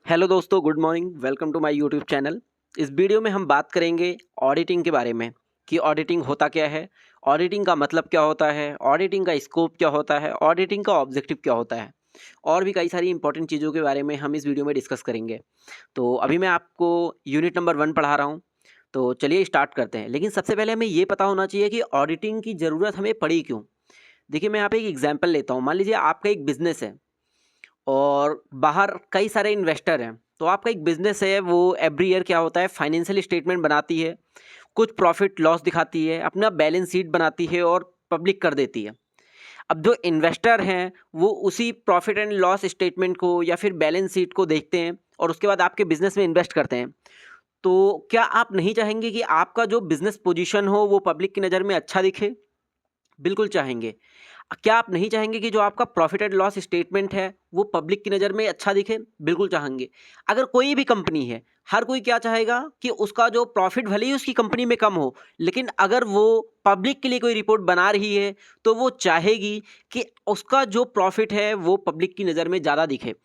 Hello दोस्तों, good morning. Welcome to my YouTube channel. इस video में हम बात करेंगे ऑडिटिंग के बारे में कि ऑडिटिंग होता क्या है, ऑडिटिंग का मतलब क्या होता है, ऑडिटिंग का स्कोप क्या होता है, ऑडिटिंग का ऑब्जेक्टिव क्या होता है और भी कई सारी इंपॉर्टेंट चीज़ों के बारे में हम इस वीडियो में डिस्कस करेंगे। तो अभी मैं आपको यूनिट नंबर 1 पढ़ा रहा हूँ। तो चलिए स्टार्ट करते हैं। लेकिन सबसे पहले हमें ये पता होना चाहिए कि ऑडिटिंग की ज़रूरत हमें पड़ी क्यों। देखिए, मैं यहाँ पे एक एग्जाम्पल लेता हूँ। मान लीजिए आपका एक बिज़नेस है और बाहर कई सारे इन्वेस्टर हैं। तो आपका एक बिज़नेस है, वो एवरी ईयर क्या होता है, फाइनेंशियल स्टेटमेंट बनाती है, कुछ प्रॉफ़िट लॉस दिखाती है, अपना बैलेंस शीट बनाती है और पब्लिक कर देती है। अब जो इन्वेस्टर हैं, वो उसी प्रॉफ़िट एंड लॉस स्टेटमेंट को या फिर बैलेंस शीट को देखते हैं और उसके बाद आपके बिज़नेस में इन्वेस्ट करते हैं। तो क्या आप नहीं चाहेंगे कि आपका जो बिज़नेस पोजीशन हो, वो पब्लिक की नज़र में अच्छा दिखे? बिल्कुल चाहेंगे। क्या आप नहीं चाहेंगे कि जो आपका प्रॉफ़िट एंड लॉस स्टेटमेंट है, वो पब्लिक की नज़र में अच्छा दिखे? बिल्कुल चाहेंगे। अगर कोई भी कंपनी है, हर कोई क्या चाहेगा कि उसका जो प्रॉफ़िट भले ही उसकी कंपनी में कम हो, लेकिन अगर वो पब्लिक के लिए कोई रिपोर्ट बना रही है, तो वो चाहेगी कि उसका जो प्रॉफ़िट है, वो पब्लिक की नज़र में ज़्यादा दिखे।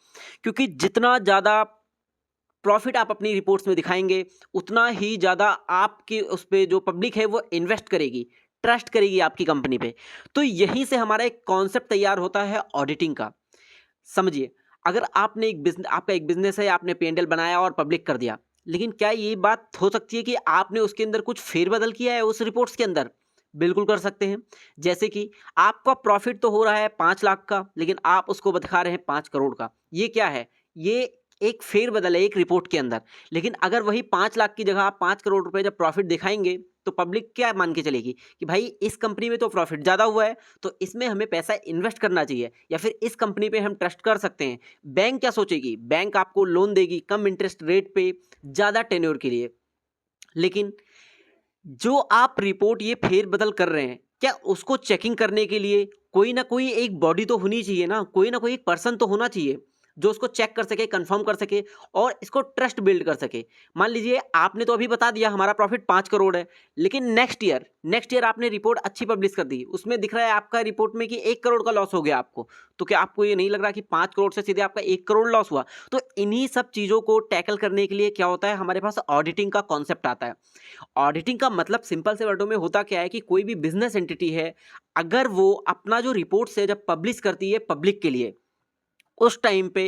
क्योंकि जितना ज़्यादा प्रॉफ़िट आप अपनी रिपोर्ट्स में दिखाएँगे, उतना ही ज़्यादा आपके उस पे जो पब्लिक है वो इन्वेस्ट करेगी, ट्रस्ट करेगी आपकी कंपनी पे। तो यहीं से हमारा एक कॉन्सेप्ट तैयार होता है ऑडिटिंग का। समझिए, अगर आपने आपका एक बिज़नेस है, आपने P&L बनाया और पब्लिक कर दिया, लेकिन क्या ये बात हो सकती है कि आपने उसके अंदर कुछ फेर-बदल किया है उस रिपोर्ट्स के अंदर? बिल्कुल कर सकते हैं। जैसे कि आपका प्रॉफ़िट तो हो रहा है 5 लाख का, लेकिन आप उसको दिखा रहे हैं 5 करोड़ का। ये क्या है? ये एक फेर-बदल है एक रिपोर्ट के अंदर। लेकिन अगर वही 5 लाख की जगह आप 5 करोड़ रुपए जब प्रॉफ़िट दिखाएँगे, तो पब्लिक क्या मान के चलेगी कि भाई इस कंपनी में तो प्रॉफ़िट ज़्यादा हुआ है, तो इसमें हमें पैसा इन्वेस्ट करना चाहिए या फिर इस कंपनी पे हम ट्रस्ट कर सकते हैं। बैंक क्या सोचेगी? बैंक आपको लोन देगी कम इंटरेस्ट रेट पे, ज़्यादा टेन्योर के लिए। लेकिन जो आप रिपोर्ट ये फेर-बदल कर रहे हैं, क्या उसको चेकिंग करने के लिए कोई ना कोई एक बॉडी तो होनी चाहिए ना, कोई ना कोई एक पर्सन तो होना चाहिए, जो उसको चेक कर सके, कन्फर्म कर सके और इसको ट्रस्ट बिल्ड कर सके। मान लीजिए आपने तो अभी बता दिया हमारा प्रॉफिट 5 करोड़ है, लेकिन नेक्स्ट ईयर आपने रिपोर्ट अच्छी पब्लिश कर दी, उसमें दिख रहा है आपका रिपोर्ट में कि 1 करोड़ का लॉस हो गया आपको। तो क्या आपको ये नहीं लग रहा कि 5 करोड़ से सीधे आपका 1 करोड़ लॉस हुआ? तो इन्हीं सब चीज़ों को टैकल करने के लिए क्या होता है, हमारे पास ऑडिटिंग का कॉन्सेप्ट आता है। ऑडिटिंग का मतलब सिंपल से वर्डों में होता क्या है कि कोई भी बिजनेस एंटिटी है, अगर वो अपना जो रिपोर्ट्स है जब पब्लिश करती है पब्लिक के लिए, उस टाइम पे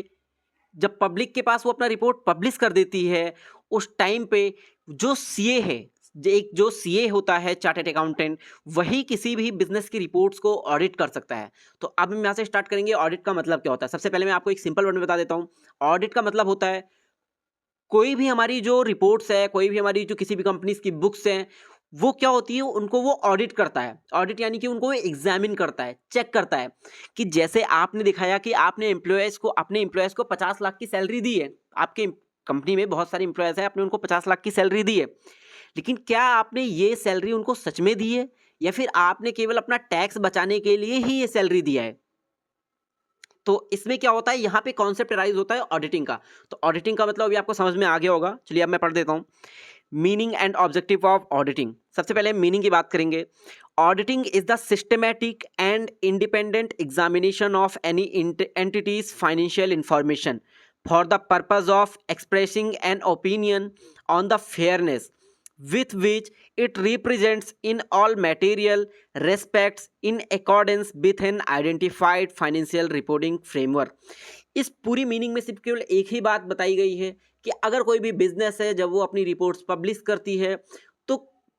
जब पब्लिक के पास वो अपना रिपोर्ट पब्लिश कर देती है, उस टाइम पे जो सीए है, एक जो सीए होता है चार्टर्ड अकाउंटेंट, वही किसी भी बिजनेस की रिपोर्ट्स को ऑडिट कर सकता है। तो अब हम यहाँ से स्टार्ट करेंगे ऑडिट का मतलब क्या होता है। सबसे पहले मैं आपको एक सिंपल वर्ड में बता देता हूँ। ऑडिट का मतलब होता है कोई भी हमारी जो रिपोर्ट्स है, कोई भी हमारी जो किसी भी कंपनीज़ की बुक्स हैं, वो क्या होती है, उनको वो ऑडिट करता है। ऑडिट यानी कि उनको वो एग्ज़ामिन करता है, चेक करता है कि जैसे आपने दिखाया कि आपने अपने एम्प्लॉइज़ को 50 लाख की सैलरी दी है। आपके कंपनी में बहुत सारे एम्प्लॉइज़ हैं, आपने उनको 50 लाख की सैलरी दी है। लेकिन क्या आपने ये सैलरी उनको सच में दी है या फिर आपने केवल अपना टैक्स बचाने के लिए ही ये सैलरी दिया है? तो इसमें क्या होता है, यहाँ पे कॉन्सेप्ट अराइज होता है ऑडिटिंग का। तो ऑडिटिंग का मतलब अभी आपको समझ में आ गया होगा। चलिए अब मैं पढ़ देता हूँ। Meaning and objective of auditing. सबसे पहले मीनिंग की बात करेंगे। Auditing is the systematic and independent examination of any entities financial information for the purpose of expressing an opinion on the fairness with which it represents in all material respects in accordance with an identified financial reporting framework। इस पूरी meaning में सिर्फ केवल एक ही बात बताई गई है कि अगर कोई भी बिजनेस है, जब वो अपनी रिपोर्ट्स पब्लिश करती है, तो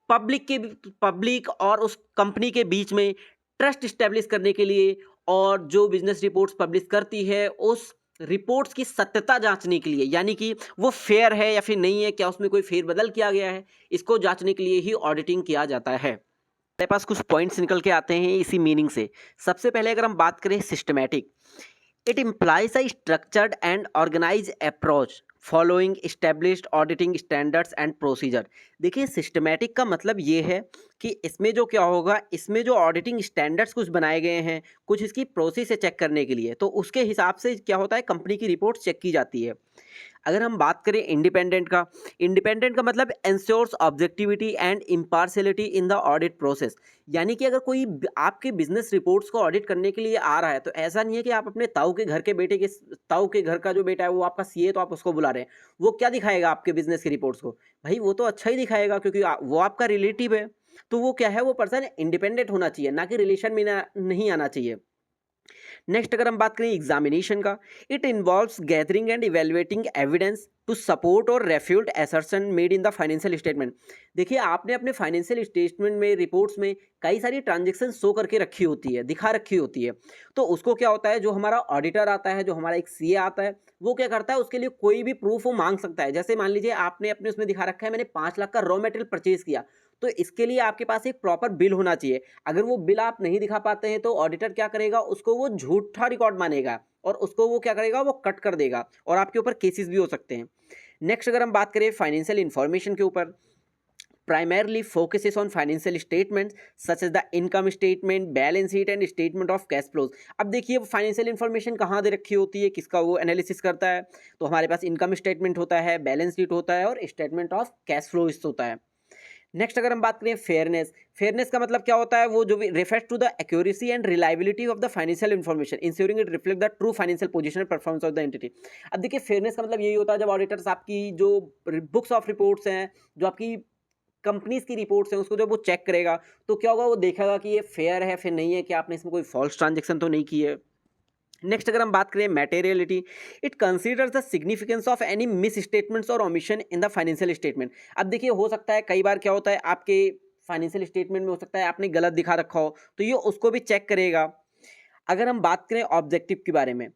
पब्लिक और उस कंपनी के बीच में ट्रस्ट इस्टेब्लिश करने के लिए और जो बिजनेस रिपोर्ट्स पब्लिश करती है, उस रिपोर्ट्स की सत्यता जांचने के लिए, यानी कि वो फेयर है या फिर नहीं है, क्या उसमें कोई फेरबदल किया गया है, इसको जांचने के लिए ही ऑडिटिंग किया जाता है। मेरे पास कुछ पॉइंट्स निकल के आते हैं इसी मीनिंग से। सबसे पहले अगर हम बात करें systematic, it implies a structured and organised approach following established auditing standards and procedure. देखिए, सिस्टमैटिक का मतलब ये है कि इसमें जो क्या होगा, इसमें जो ऑडिटिंग स्टैंडर्ड्स कुछ बनाए गए हैं, कुछ इसकी प्रोसेस है चेक करने के लिए, तो उसके हिसाब से क्या होता है, कंपनी की रिपोर्ट चेक की जाती है। अगर हम बात करें इंडिपेंडेंट का मतलब ensures objectivity and impartiality in the audit process. यानी कि अगर कोई आपके बिजनेस रिपोर्ट्स को ऑडिट करने के लिए आ रहा है, तो ऐसा नहीं है कि आप अपने ताऊ के घर का जो बेटा है वो आपका सीए, तो आप उसको बुला रहे हैं। वो क्या दिखाएगा आपके बिजनेस की रिपोर्ट्स को? भाई वो तो अच्छा ही दिखाएगा, क्योंकि वो आपका रिलेटिव है। तो वो क्या है, वो पर्सन इंडिपेंडेंट होना चाहिए, ना कि रिलेशन में नहीं आना चाहिए। नेक्स्ट अगर हम बात करें एग्जामिनेशन का, it involves gathering and evaluating evidence to support or refute assertion made in the financial statement. देखिए, आपने अपने फाइनेंशियल स्टेटमेंट में, रिपोर्ट्स में कई सारी ट्रांजेक्शन शो करके रखी होती है, दिखा रखी होती है। तो उसको क्या होता है, जो हमारा ऑडिटर आता है, जो हमारा एक सीए आता है, वो क्या करता है, उसके लिए कोई भी प्रूफ वो मांग सकता है। जैसे मान लीजिए आपने अपने उसमें दिखा रखा है मैंने 5 लाख का रॉ मटेरियल परचेज किया, तो इसके लिए आपके पास एक प्रॉपर बिल होना चाहिए। अगर वो बिल आप नहीं दिखा पाते हैं, तो ऑडिटर क्या करेगा, उसको वो झूठा रिकॉर्ड मानेगा और उसको वो क्या करेगा, वो कट कर देगा और आपके ऊपर केसेस भी हो सकते हैं। नेक्स्ट अगर हम बात करें फाइनेंशियल इंफॉर्मेशन के ऊपर, primarily focuses on financial statements such as the income statement, balance sheet and statement of cash flows। अब देखिए फाइनेंशियल इन्फॉर्मेशन कहाँ दे रखी होती है, किसका वो एनालिसिस करता है, तो हमारे पास इनकम स्टेटमेंट होता है, बैलेंस शीट होता है और स्टेटमेंट ऑफ कैश फ्लोज होता है। नेक्स्ट अगर हम बात करें फेयरनेस का मतलब क्या होता है, वो जो refers to the accuracy and reliability of the financial information ensuring it reflect the true financial position and performance of the entity. अब देखिए फेयरनेस का मतलब यही होता है, जब ऑडिटर्स आपकी जो बुक्स ऑफ रिपोर्ट्स हैं, जो आपकी कंपनीज की रिपोर्ट्स हैं, उसको जब वो चेक करेगा, तो क्या होगा, वो देखेगा कि ये फेयर है फिर नहीं है, कि आपने इसमें कोई फॉल्स ट्रांजेक्शन तो नहीं की है। नेक्स्ट अगर हम बात करें materiality, it considers the significance of any misstatements or omission in the financial statement. अब देखिए हो सकता है कई बार क्या होता है, आपके फाइनेंशियल स्टेटमेंट में हो सकता है आपने गलत दिखा रखा हो, तो ये उसको भी चेक करेगा। अगर हम बात करें ऑब्जेक्टिव के बारे में,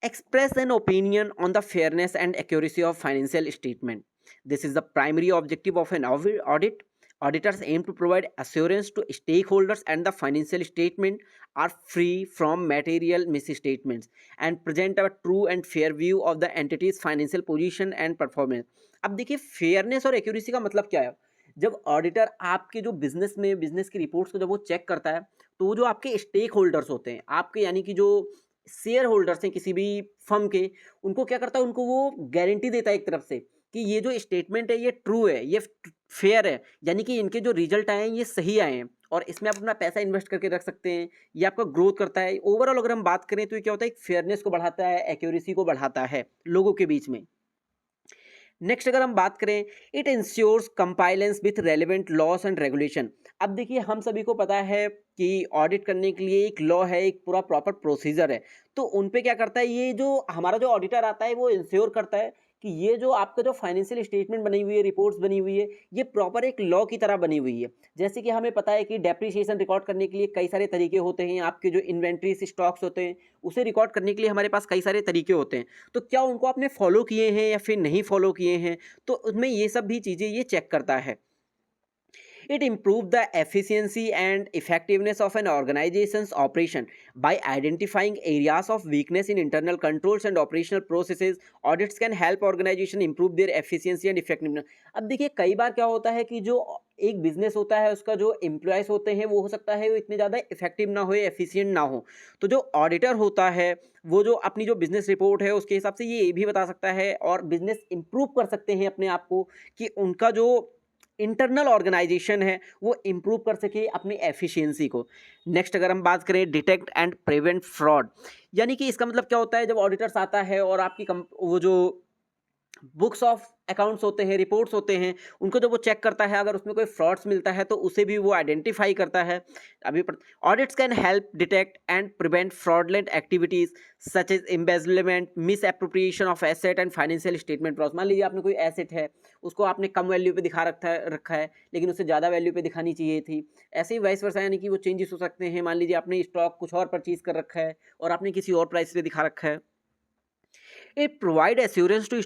express an opinion on the fairness and accuracy of financial statement. This is the primary objective of an audit. Auditors aim to provide assurance to stakeholders and the financial statement are free from material misstatements and present a true and fair view of the entity's financial position and performance. अब देखिए fairness और accuracy का मतलब क्या है। जब auditor आपके जो बिजनेस की रिपोर्ट्स को जब वो चेक करता है, तो वो जो आपके स्टेक होल्डर्स होते हैं, आपके यानी कि जो शेयर होल्डर्स हैं किसी भी फर्म के, उनको क्या करता है, उनको वो गारंटी देता है एक तरफ से कि ये जो स्टेटमेंट है ये ट्रू है, ये फेयर है, यानी कि इनके जो रिजल्ट आए हैं ये सही आए हैं और इसमें आप अपना पैसा इन्वेस्ट करके रख सकते हैं, ये आपका ग्रोथ करता है। ओवरऑल अगर हम बात करें तो ये क्या होता है, एक फेयरनेस को बढ़ाता है, एक्यूरेसी को बढ़ाता है लोगों के बीच में। नेक्स्ट अगर हम बात करें, it ensures compliance with relevant laws and regulation. अब देखिए हम सभी को पता है कि ऑडिट करने के लिए एक लॉ है, एक पूरा प्रॉपर प्रोसीजर है, तो उन पे क्या करता है, ये जो हमारा जो ऑडिटर आता है वो इंश्योर करता है कि ये जो आपका जो फाइनेंशियल स्टेटमेंट बनी हुई है, रिपोर्ट्स बनी हुई है, ये प्रॉपर एक लॉ की तरह बनी हुई है। जैसे कि हमें पता है कि डेप्रिसिएशन रिकॉर्ड करने के लिए कई सारे तरीके होते हैं, आपके जो इन्वेंट्री स्टॉक्स होते हैं उसे रिकॉर्ड करने के लिए हमारे पास कई सारे तरीके होते हैं, तो क्या उनको आपने फॉलो किए हैं या फिर नहीं फॉलो किए हैं, तो उसमें ये सब भी चीज़ें ये चेक करता है। It improves the efficiency and effectiveness of an organization's operation by identifying areas of weakness in internal controls and operational processes. Audits can help organization improve their efficiency and effectiveness. अब देखिए कई बार क्या होता है कि जो एक बिजनेस होता है उसका जो एम्प्लॉयज़ होते हैं वो हो सकता है वो इतने ज़्यादा इफेक्टिव ना हो, एफिशिएंट ना हो, तो जो ऑडिटर होता है वो जो अपनी जो बिजनेस रिपोर्ट है उसके हिसाब से ये भी बता सकता है और बिजनेस इंप्रूव कर सकते हैं अपने आप को कि उनका जो इंटरनल ऑर्गेनाइजेशन है वो इम्प्रूव कर सके अपनी एफिशिएंसी को। नेक्स्ट अगर हम बात करें डिटेक्ट एंड प्रिवेंट फ्रॉड, यानी कि इसका मतलब क्या होता है, जब ऑडिटर्स आता है और आपकी वो जो बुक्स ऑफ अकाउंट्स होते हैं, रिपोर्ट्स होते हैं, उनको जब वो चेक करता है, अगर उसमें कोई फ्रॉड्स मिलता है तो उसे भी वो आइडेंटिफाई करता है। अभी audits can help detect and prevent fraudulent activities such as embezzlement, misappropriation of asset and financial statement fraud. मान लीजिए आपने कोई एसेट है उसको आपने कम वैल्यू पे दिखा रखा है लेकिन उसे ज़्यादा वैल्यू पे दिखानी चाहिए थी, ऐसे ही वाइस वर्सा, यानी कि वो चेंजेस हो सकते हैं। मान लीजिए आपने स्टॉक कुछ और परचेज कर रखा है और आपने किसी और प्राइस पे दिखा रखा है। It provide assurance to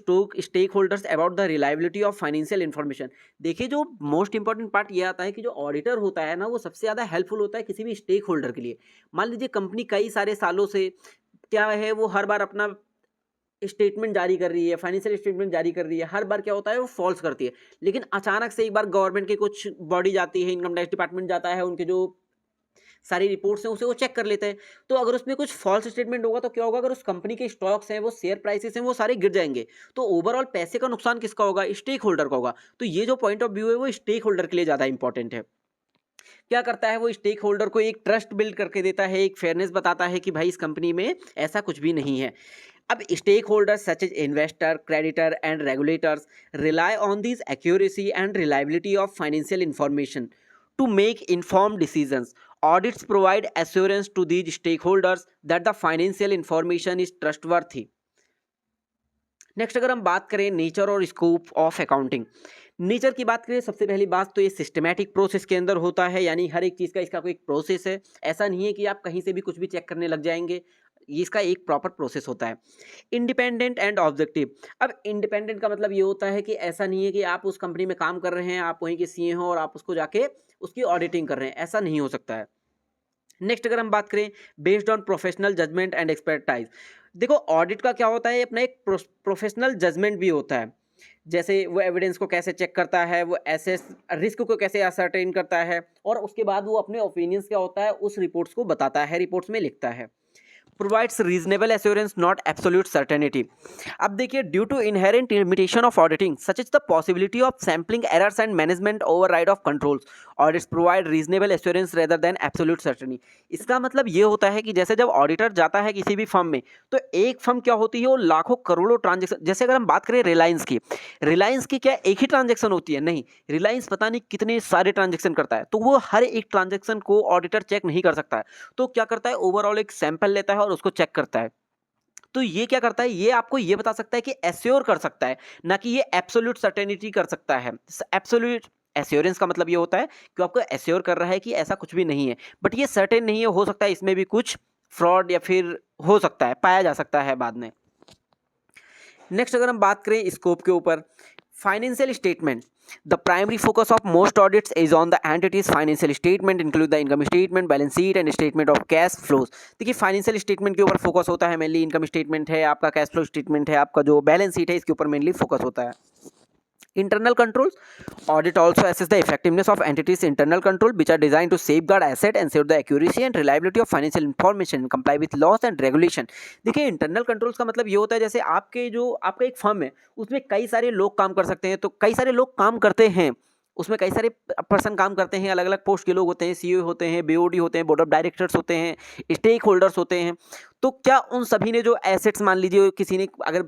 stakeholders about the reliability of financial information। देखिए जो मोस्ट इंपॉर्टेंट पार्ट ये आता है कि जो ऑडिटर होता है ना वो सबसे ज़्यादा हेल्पफुल होता है किसी भी स्टेक होल्डर के लिए। मान लीजिए कंपनी कई सारे सालों से क्या है वो हर बार अपना स्टेटमेंट जारी कर रही है, फाइनेंशियल स्टेटमेंट जारी कर रही है, हर बार क्या होता है वो फॉल्स करती है। लेकिन अचानक से एक बार गवर्नमेंट की कुछ बॉडी जाती है, इनकम टैक्स डिपार्टमेंट जाता है, उनके जो सारी रिपोर्ट्स हैं उसे वो चेक कर लेते हैं। तो अगर उसमें कुछ फॉल्स स्टेटमेंट होगा तो क्या होगा, अगर उस कंपनी के स्टॉक्स हैं, वो शेयर प्राइसेस हैं, वो सारे गिर जाएंगे। तो ओवरऑल पैसे का नुकसान किसका होगा, स्टेक होल्डर का होगा। तो ये जो पॉइंट ऑफ व्यू है वो स्टेक होल्डर के लिए ज़्यादा इंपॉर्टेंट है। क्या करता है वो, स्टेक होल्डर को एक ट्रस्ट बिल्ड करके देता है, एक फेयरनेस बताता है कि भाई इस कंपनी में ऐसा कुछ भी नहीं है। अब stakeholders such as investor, creditor and regulators rely on this accuracy and reliability of financial information to make informed decisions. Audits provide assurance to these stakeholders that the financial information is trustworthy. Next अगर हम बात करें nature और scope of accounting, nature की बात करें, सबसे पहली बात तो ये सिस्टमैटिक प्रोसेस के अंदर होता है, यानी हर एक चीज़ का इसका कोई एक प्रोसेस है। ऐसा नहीं है कि आप कहीं से भी कुछ भी चेक करने लग जाएंगे, ये इसका एक प्रॉपर प्रोसेस होता है। इंडिपेंडेंट एंड ऑब्जेक्टिव, अब इंडिपेंडेंट का मतलब ये होता है कि ऐसा नहीं है कि आप उस कंपनी में काम कर रहे हैं, आप वहीं के सीए हो और आप उसको जाके उसकी ऑडिटिंग कर रहे हैं, ऐसा नहीं हो सकता है। नेक्स्ट अगर हम बात करें based on professional judgement and expertise, देखो ऑडिट का क्या होता है, अपना एक प्रोफेशनल जजमेंट भी होता है। जैसे वो एविडेंस को कैसे चेक करता है, वो एसेस रिस्क को कैसे असरटेन करता है, और उसके बाद वो अपने ओपिनियंस क्या होता है उस रिपोर्ट्स को बताता है, रिपोर्ट्स में लिखता है। Provides reasonable assurance not absolute certainty. अब देखिए, due to inherent limitation of auditing such is the possibility of sampling errors and management override of controls, audits provide reasonable assurance rather than absolute certainty. इसका मतलब ये होता है कि जैसे जब ऑडिटर जाता है किसी भी फर्म में, तो एक फर्म क्या होती है वो लाखों करोड़ों ट्रांजेक्शन, जैसे अगर हम बात करें रिलायंस की क्या एक ही ट्रांजेक्शन होती है, नहीं, रिलायंस पता नहीं कितने सारे ट्रांजेक्शन करता है, तो वो हर एक ट्रांजेक्शन को ऑडिटर चेक नहीं कर सकता है। तो क्या करता है, ओवरऑल एक सैंपल लेता है और उसको चेक करता है। तो ये क्या करता है, ये आपको ये बता सकता है कि एश्योर कर सकता है, ना कि ये एब्सोल्यूट सर्टेनिटी कर सकता है। एब्सोल्यूट एश्योरेंस का मतलब ये होता है कि आपको एश्योर कर रहा है कि ऐसा कुछ भी नहीं है, बट ये सर्टेन नहीं है, हो सकता है इसमें भी कुछ फ्रॉड या फिर हो सकता है, पाया जा सकता है बाद में। नेक्स्ट अगर हम बात करें स्कोप के ऊपर, financial statement, the primary focus of most audits is on the entity's financial statement, include the income statement, balance sheet and statement of cash flows। देखिए फाइनेंशियल स्टेटमेंट के ऊपर फोकस होता है मेनली, इनकम स्टेटमेंट है, आपका cash flow statement है, आपका जो बैलेंस शीट है, इसके ऊपर मेनली फोकस होता है। Internal controls, audit also assess the effectiveness of entities internal control which are designed to safeguard asset, ensure the accuracy and reliability of financial information, comply with laws and regulation। देखिए internal controls का मतलब ये होता है, जैसे आपका एक firm है, उसमें कई सारे लोग काम कर सकते हैं, तो कई सारे लोग काम करते हैं, उसमें कई सारे पर्सन काम करते हैं, अलग अलग पोस्ट के लोग होते हैं, सीईओ होते हैं, बीओडी होते हैं, बोर्ड ऑफ डायरेक्टर्स होते हैं, स्टेक होल्डर्स होते हैं। तो क्या उन सभी ने जो एसेट्स, मान लीजिए किसी ने अगर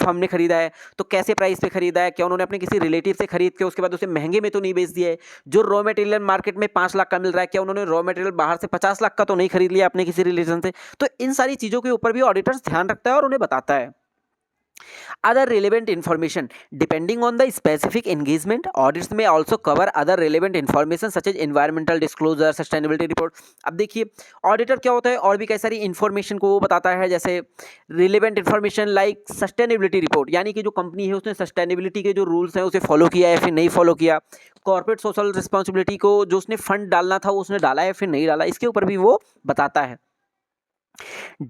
फर्म ने खरीदा है तो कैसे प्राइस पे खरीदा है, क्या उन्होंने अपने किसी रिलेटिव से खरीद के उसके बाद उसे महंगे में तो नहीं बेच दिया है। जो रॉ मटेरियल मार्केट में 5 लाख का मिल रहा है, क्या उन्होंने रॉ मटेरियल बाहर से 50 लाख का तो नहीं खरीद लिया अपने किसी रिलेशन से। तो इन सारी चीज़ों के ऊपर भी ऑडिटर्स ध्यान रखता है और उन्हें बताता है। Other relevant information, depending on the specific engagement, audits may also cover other relevant information such as environmental disclosure, sustainability report। अब देखिए ऑडिटर क्या होता है, और भी कई सारी इन्फॉर्मेशन को वो बताता है, जैसे relevant information like sustainability report, यानी कि जो कंपनी है उसने सस्टेनेबिलिटी के जो रूल्स हैं उसे फॉलो किया है फिर नहीं फॉलो किया। कॉर्पोरेट सोशल रिस्पॉन्सिबिलिटी को, जो उसने फंड डालना था वो उसने डाला है फिर नहीं डाला, इसके ऊपर भी वो बताता है।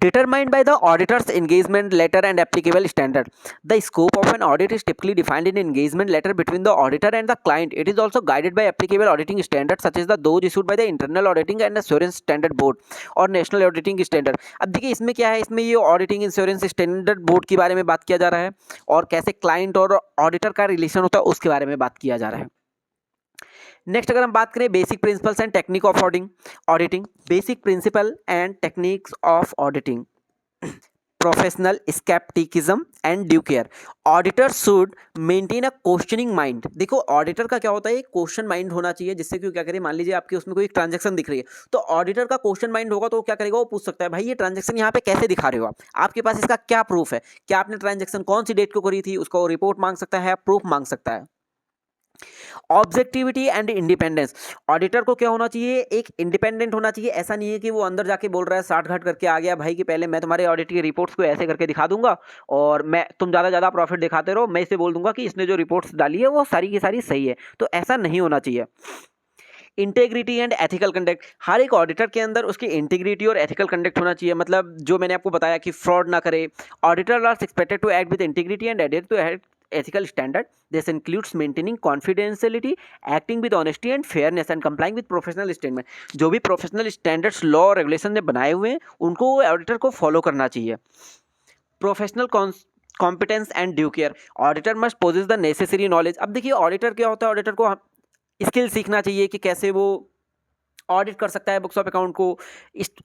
Determined by the auditor's engagement letter and applicable standard. The scope of an audit is typically defined in engagement letter between the auditor and the client. It is also guided by applicable auditing standards such as those issued by the Internal Auditing and Assurance Standard Board और National Auditing Standard। अब देखिए इसमें क्या है, इसमें ये auditing insurance standard board के बारे में बात किया जा रहा है, और कैसे क्लाइंट और ऑडिटर का रिलेशन होता है उसके बारे में बात किया जा रहा है। नेक्स्ट अगर हम बात करें basic principles and technique of auditing, basic principle and techniques of auditing, professional scepticism and due care. Auditor should maintain a questioning mind. देखो ऑडिटर का क्या होता है, एक क्वेश्चन माइंड होना चाहिए, जिससे कि क्या करें, मान लीजिए आपके उसमें कोई ट्रांजैक्शन दिख रही है, तो ऑडिटर का क्वेश्चन माइंड होगा तो वो क्या करेगा, वो पूछ सकता है भाई ये ट्रांजैक्शन यहाँ पे कैसे दिखा रहे हो आप, आपके पास इसका क्या प्रूफ है, क्या आपने ट्रांजैक्शन कौन सी डेट को करी थी, उसका वो रिपोर्ट मांग सकता है, प्रूफ मांग सकता है। ऑब्जेक्टिविटी एंड इंडिपेंडेंस, ऑडिटर को क्या होना चाहिए, एक इंडिपेंडेंट होना चाहिए। ऐसा नहीं है कि वो अंदर जाके बोल रहा है, साठ घाट करके आ गया भाई कि पहले मैं तुम्हारे ऑडिट की रिपोर्ट्स को ऐसे करके दिखा दूंगा और मैं तुम ज़्यादा प्रॉफिट दिखाते रहो, मैं इसे बोल दूंगा कि इसने जो रिपोर्ट्स डाली है वो सारी की सारी सही है। तो ऐसा नहीं होना चाहिए। इंटेग्रिटी एंड एथिकल कंडक्ट, हर एक ऑडिटर के अंदर उसकी इंटीग्रिटी और एथिकल कंडक्ट होना चाहिए, मतलब जो मैंने आपको बताया कि फ्रॉड ना करे। Auditor are expected to act with integrity and adhere to ethical standard. This includes maintaining confidentiality, acting with honesty and fairness and complying with professional statement. जो भी प्रोफेशनल स्टैंडर्ड्स लॉ और रेगुलेशन ने बनाए हुए हैं उनको ऑडिटर को follow करना चाहिए। Professional competence and due care, auditor must possess the necessary knowledge. अब देखिए ऑडिटर क्या होता है, ऑडिटर को स्किल सीखना चाहिए कि कैसे वो ऑडिट कर सकता है बुक्स ऑफ अकाउंट को,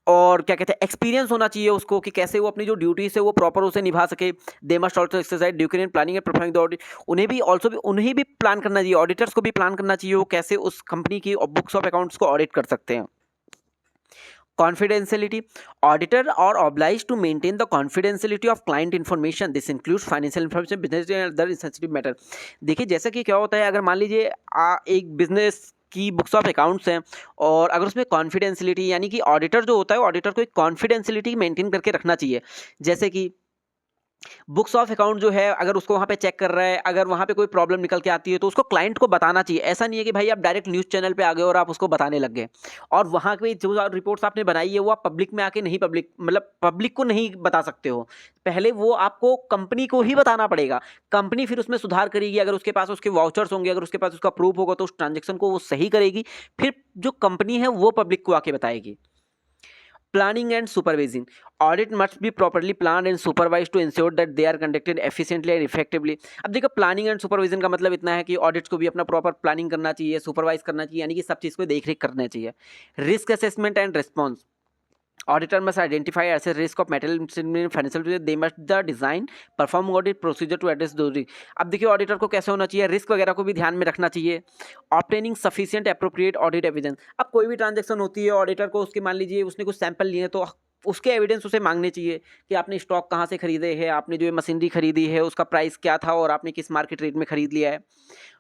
और क्या कहते हैं एक्सपीरियंस होना चाहिए उसको कि कैसे वो अपनी जो ड्यूटीज है वो प्रॉपर उसे निभा सके। They must also exercise due care in planning and performing the audit, उन्हें भी प्लान करना चाहिए, ऑडिटर्स को भी प्लान करना चाहिए वो कैसे उस कंपनी की बुक्स ऑफ अकाउंट्स को ऑडिट कर सकते हैं। Confidentiality, auditor are obliged to maintain the confidentiality of client information. This includes financial information, business and other sensitive matter. देखिए जैसा कि क्या होता है, अगर मान लीजिए एक बिजनेस की बुक्स ऑफ अकाउंट्स हैं और अगर उसमें कॉन्फिडेंशियलिटी, यानी कि ऑडिटर जो होता है ऑडिटर को एक कॉन्फिडेंशियलिटी मेंटेन करके रखना चाहिए। जैसे कि बुक्स ऑफ अकाउंट जो है अगर उसको वहाँ पे चेक कर रहा है, अगर वहाँ पे कोई प्रॉब्लम निकल के आती है तो उसको क्लाइंट को बताना चाहिए। ऐसा नहीं है कि भाई आप डायरेक्ट न्यूज़ चैनल पे आ गए और आप उसको बताने लग गए, और वहाँ पे जो रिपोर्ट्स आपने बनाई है वो आप पब्लिक में आके नहीं, पब्लिक को नहीं बता सकते हो। पहले वो आपको कंपनी को ही बताना पड़ेगा, कंपनी फिर उसमें सुधार करेगी। अगर उसके पास उसके वाउचर्स होंगे, अगर उसके पास उसका प्रूफ होगा तो उस ट्रांजेक्शन को वो सही करेगी, फिर जो कंपनी है वो पब्लिक को आके बताएगी। Planning and supervising. Audit must be properly planned and supervised to ensure that they are conducted efficiently and effectively. अब देखो प्लानिंग एंड सुपरविजन का मतलब इतना है कि ऑडिट्स को भी अपना प्रॉपर प्लानिंग करना चाहिए, सुपरवाइज करना चाहिए, यानी कि सब चीज़ को देख रेख करना चाहिए। Risk assessment and response, auditor must identify assess risk of material financial, they must the design perform audit procedure to address those risk. अब देखिए ऑडिटर को कैसे होना चाहिए, रिस्क वगैरह को भी ध्यान में रखना चाहिए। Obtaining sufficient appropriate audit evidence, अब कोई भी ट्रांजैक्शन होती है ऑडिटर को उसके मान लीजिए उसने कुछ सैंपल लिए तो उसके एविडेंस उसे मांगने चाहिए कि आपने स्टॉक कहाँ से खरीदे है, आपने जो मशीनरी खरीदी है उसका प्राइस क्या था और आपने किस मार्केट रेट में खरीद लिया है।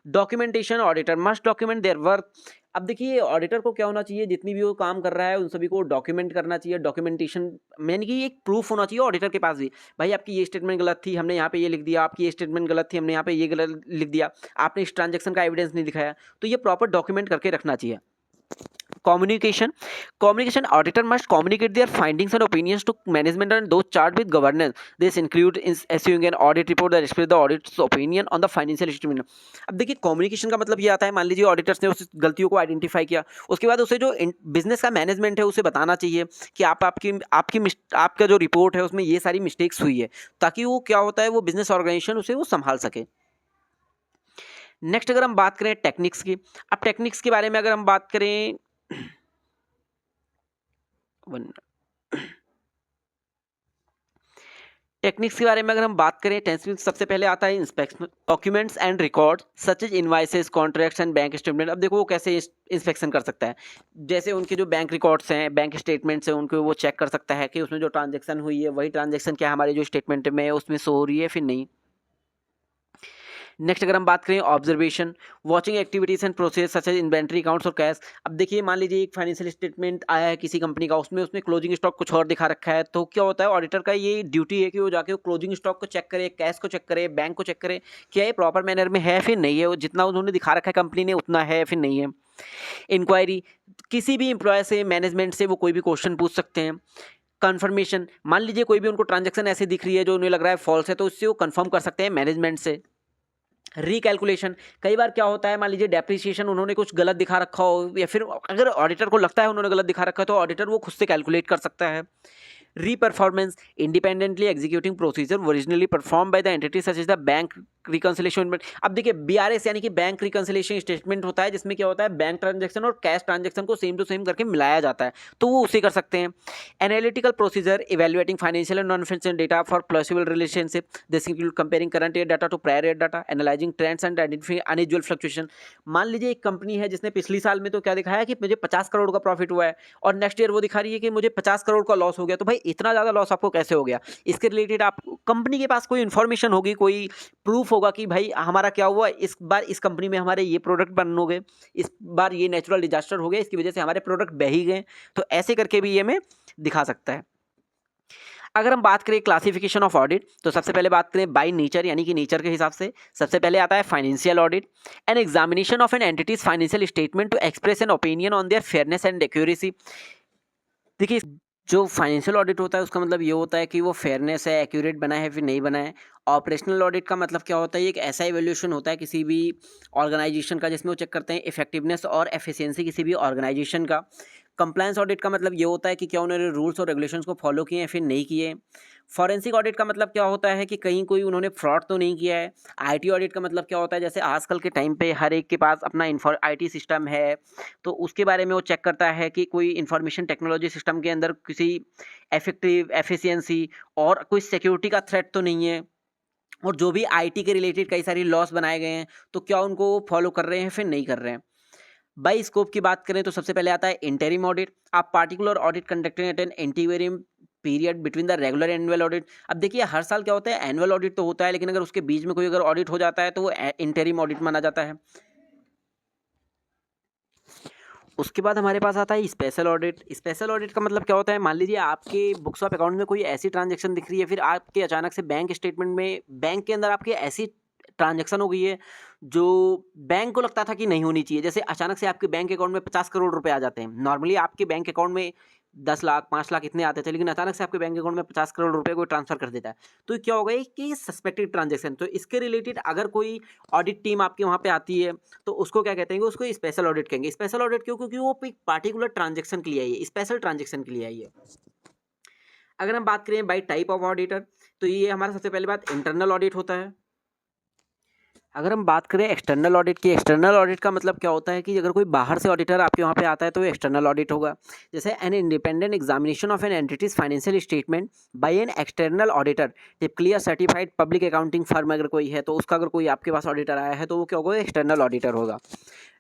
Documentation, auditor must document their work. अब देखिए ऑडिटर को क्या होना चाहिए, जितनी भी वो काम कर रहा है उन सभी को डॉक्यूमेंट करना चाहिए। डॉक्यूमेंटेशन यानी कि एक प्रूफ होना चाहिए ऑडिटर के पास भी, भाई आपकी ये स्टेटमेंट गलत थी हमने यहाँ पे ये लिख दिया, आपकी ये स्टेटमेंट गलत थी हमने यहाँ पे ये गलत लिख दिया, आपने इस ट्रांजैक्शन का एविडेंस नहीं दिखाया, तो ये प्रॉपर डॉक्यूमेंट करके रखना चाहिए। Communication, auditor must communicate their findings and opinions to management and those charged with governance. This include issuing an audit report that expresses the audit's opinion on the financial statement. अब देखिए communication का मतलब ये आता है, मान लीजिए auditors ने उस गलतियों को आइडेंटिफाई किया, उसके बाद उसे जो बिजनेस का मैनेजमेंट है उसे बताना चाहिए कि आपका जो रिपोर्ट है उसमें ये सारी मिस्टेक्स हुई है, ताकि वो क्या होता है वो बिजनेस ऑर्गेनाइजेशन उसे वो संभाल सके। नेक्स्ट अगर हम बात करें टेक्निक्स की, अब टेक्निक्स के बारे में अगर हम बात करें टेक्निक्स के बारे में अगर हम बात करें, टेक्निक्स सबसे पहले आता है inspection documents and records such as invoices, contracts and bank statement. अब देखो वो कैसे इंस्पेक्शन कर सकता है, जैसे उनके जो बैंक रिकॉर्ड्स हैं, बैंक स्टेटमेंट्स हैं, उनको वो चेक कर सकता है कि उसमें जो ट्रांजैक्शन हुई है वही ट्रांजैक्शन क्या हमारे जो स्टेटमेंट में है उसमें शो हो रही है फिर नहीं। नेक्स्ट अगर हम बात करें observation, watching activities and process such as inventory accounts और कैश। अब देखिए मान लीजिए एक फाइनेंशियल स्टेटमेंट आया है किसी कंपनी का, उसमें क्लोजिंग स्टॉक कुछ और दिखा रखा है, तो क्या होता है ऑडिटर का ये ड्यूटी है कि वो जाके क्लोजिंग स्टॉक को चेक करे, कैश को चेक करे, बैंक को चेक करे, क्या ये प्रॉपर मैनर में है फिर नहीं है, वो जितना उन्होंने दिखा रखा है कंपनी ने उतना है फिर नहीं है। इंक्वायरी, किसी भी एम्प्लॉय से मैनेजमेंट से वो कोई भी क्वेश्चन पूछ सकते हैं। कन्फर्मेशन, मान लीजिए कोई भी उनको ट्रांजैक्शन ऐसे दिख रही है जो उन्हें लग रहा है फॉल्स है, तो उससे वो कन्फर्म कर सकते हैं मैनेजमेंट से। रिकैलकुलेशन, कई बार क्या होता है मान लीजिए डेप्रिसिएशन उन्होंने कुछ गलत दिखा रखा हो, या फिर अगर ऑडिटर को लगता है उन्होंने गलत दिखा रखा है तो ऑडिटर वो खुद से कैलकुलेट कर सकता है। Reperformance, independently executing procedure originally perform by the entity such as the bank reconciliation. अब देखिए बीआरएस यानी कि बैंक रिकंसिलिएशन स्टेटमेंट होता है, जिसमें क्या होता है बैंक ट्रांजैक्शन और कैश ट्रांजैक्शन को सेम टू सेम करके मिलाया जाता है, तो वो उसे कर सकते हैं। Analytical procedure evaluating financial and non financial data for plausible relationship, this include comparing current year data to prior year data, analysing trends and identifying unusual fluctuation. मान लीजिए एक कंपनी है जिसने पिछली साल में तो क्या दिखाया कि मुझे 50 करोड़ का प्रॉफिट हुआ है, और नेक्स्ट ईयर वो दिखा रही है कि मुझे 50 करोड़ का लॉस हो गया, तो भाई इतना ज़्यादा लॉस आपको कैसे हो गया, इसके रिलेटेड आप कंपनी के पास कोई इन्फॉर्मेशन होगी, कोई प्रूफ होगा कि भाई हमारा क्या हुआ, इस बार इस कंपनी में हमारे ये प्रोडक्ट बंद हो गए, इस बार ये नेचुरल डिजास्टर हो गया, इसकी वजह से हमारे प्रोडक्ट बह ही गए, तो ऐसे करके भी ये हमें दिखा सकता है। अगर हम बात करें क्लासिफिकेशन ऑफ ऑडिट, तो सबसे पहले बात करें बाय नेचर, यानी कि नेचर के हिसाब से सबसे पहले आता है financial audit, an examination of an entity's financial statement to express an opinion on their fairness and accuracy. देखिए, जो फाइनेंशियल ऑडिट होता है उसका मतलब ये होता है कि वो फेयरनेस है, एक्यूरेट बना है फिर नहीं बना है। ऑपरेशनल ऑडिट का मतलब क्या होता है, ये एक ऐसा इवैल्यूएशन होता है किसी भी ऑर्गेनाइजेशन का जिसमें वो चेक करते हैं इफेक्टिवनेस और एफिशिएंसी किसी भी ऑर्गेनाइजेशन का। कंप्लायंस ऑडिट का मतलब ये होता है कि क्या उन्होंने रूल्स और रेगुलेशंस को फॉलो किए हैं फिर नहीं किए। फॉरेंसिक ऑडिट का मतलब क्या होता है कि कहीं कोई उन्होंने फ्रॉड तो नहीं किया है। आईटी ऑडिट का मतलब क्या होता है, जैसे आजकल के टाइम पे हर एक के पास अपना आईटी सिस्टम है, तो उसके बारे में वो चेक करता है कि कोई इंफॉर्मेशन टेक्नोलॉजी सिस्टम के अंदर किसी इफेक्टिव एफिशिएंसी और कोई सिक्योरिटी का थ्रेट तो नहीं है। और जो भी आईटी के रिलेटेड कई सारी लॉस बनाए गए हैं, तो क्या उनको फॉलो कर रहे हैं फिर नहीं कर रहे हैं। बाई स्कोप की बात करें तो सबसे पहले आता है इंटरिम ऑडिट। आप particular audit conducting at an interim period between the regular annual audit. अब देखिए, हर साल क्या होता है, एनुअल ऑडिट तो होता है, लेकिन अगर उसके बीच में कोई अगर ऑडिट हो जाता है तो वो इंटरिम ऑडिट माना जाता है। उसके बाद हमारे पास आता है स्पेशल ऑडिट। स्पेशल ऑडिट का मतलब क्या होता है, मान लीजिए आपके बुक्स ऑफ अकाउंट में कोई ऐसी ट्रांजैक्शन दिख रही है, फिर आपके अचानक से बैंक स्टेटमेंट में बैंक के अंदर आपकी ऐसी ट्रांजैक्शन हो गई है जो बैंक को लगता था कि नहीं होनी चाहिए। जैसे अचानक से आपके बैंक अकाउंट में 50 करोड़ रुपए आ जाते हैं। नॉर्मली आपके बैंक अकाउंट में 10 लाख 5 लाख इतने आते थे, लेकिन अचानक से आपके बैंक अकाउंट में 50 करोड़ रुपए को ट्रांसफर कर देता है। तो क्या होगा कि सस्पेक्टेड ट्रांजैक्शन। तो इसके रिलेटेड अगर कोई ऑडिट टीम आपके वहाँ पे आती है तो उसको क्या कहते हैं, उसको स्पेशल ऑडिट कहेंगे। स्पेशल ऑडिट क्यों, क्योंकि वो एक पार्टिकुलर ट्रांजेक्शन के लिए आई है, स्पेशल ट्रांजेक्शन के लिए आई है। अगर हम बात करें बाई टाइप ऑफ ऑडिटर, तो ये हमारा सबसे पहले बात इंटरनल ऑडिट होता है। अगर हम बात करें एक्सटर्नल ऑडिट की, एक्सटर्नल ऑडिट का मतलब क्या होता है कि अगर कोई बाहर से ऑडिटर आपके वहाँ पे आता है तो ये एक्सटर्नल ऑडिट होगा। जैसे an independent examination of an entity's financial statement by an external auditor, typically certified public accounting firm अगर कोई है, तो उसका अगर कोई आपके पास ऑडिटर आया है तो वो क्या होगा, एक्सटर्नल ऑडिटर होगा।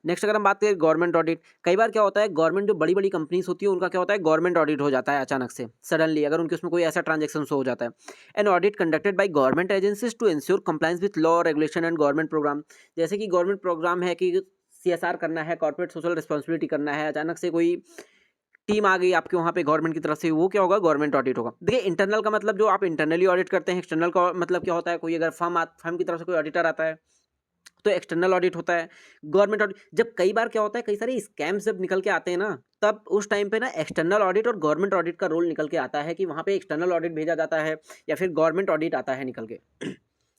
नेक्स्ट अगर हम बात करें गवर्नमेंट ऑडिट, कई बार क्या होता है, गवर्नमेंट जो बड़ी बड़ी कंपनीज होती है उनका क्या होता है, गवर्नमेंट ऑडिट हो जाता है अचानक से सडनली, अगर उनके उसमें कोई ऐसा ट्रांजेक्शन हो जाता है। An audit conducted by government agencies to ensure compliance with law regulation and government program. जैसे कि गवर्नमेंट प्रोग्राम है कि सीएसआर करना है, कॉर्पोरेट सोशल रिस्पॉन्सिबिलिटी करना है, अचानक से कोई टीम आ गई आपके वहाँ पे गवर्नमेंट की तरफ से, वो क्या होगा, गवर्नमेंट ऑडिट होगा। देखिए, इंटरनल का मतलब जो आप इंटरनली ऑडिट करते हैं, एक्सटर्नल का मतलब क्या होता है, कोई अगर फर्म की तरफ से कोई ऑडिटर आता है तो एक्सटर्नल ऑडिट होता है। गवर्नमेंट ऑडिट, जब कई बार क्या होता है, कई सारे स्कैम्स जब निकल के आते हैं ना, तब उस टाइम पे ना एक्सटर्नल ऑडिट और गवर्नमेंट ऑडिट का रोल निकल के आता है कि वहाँ पे एक्सटर्नल ऑडिट भेजा जाता है या फिर गवर्नमेंट ऑडिट आता है निकल के।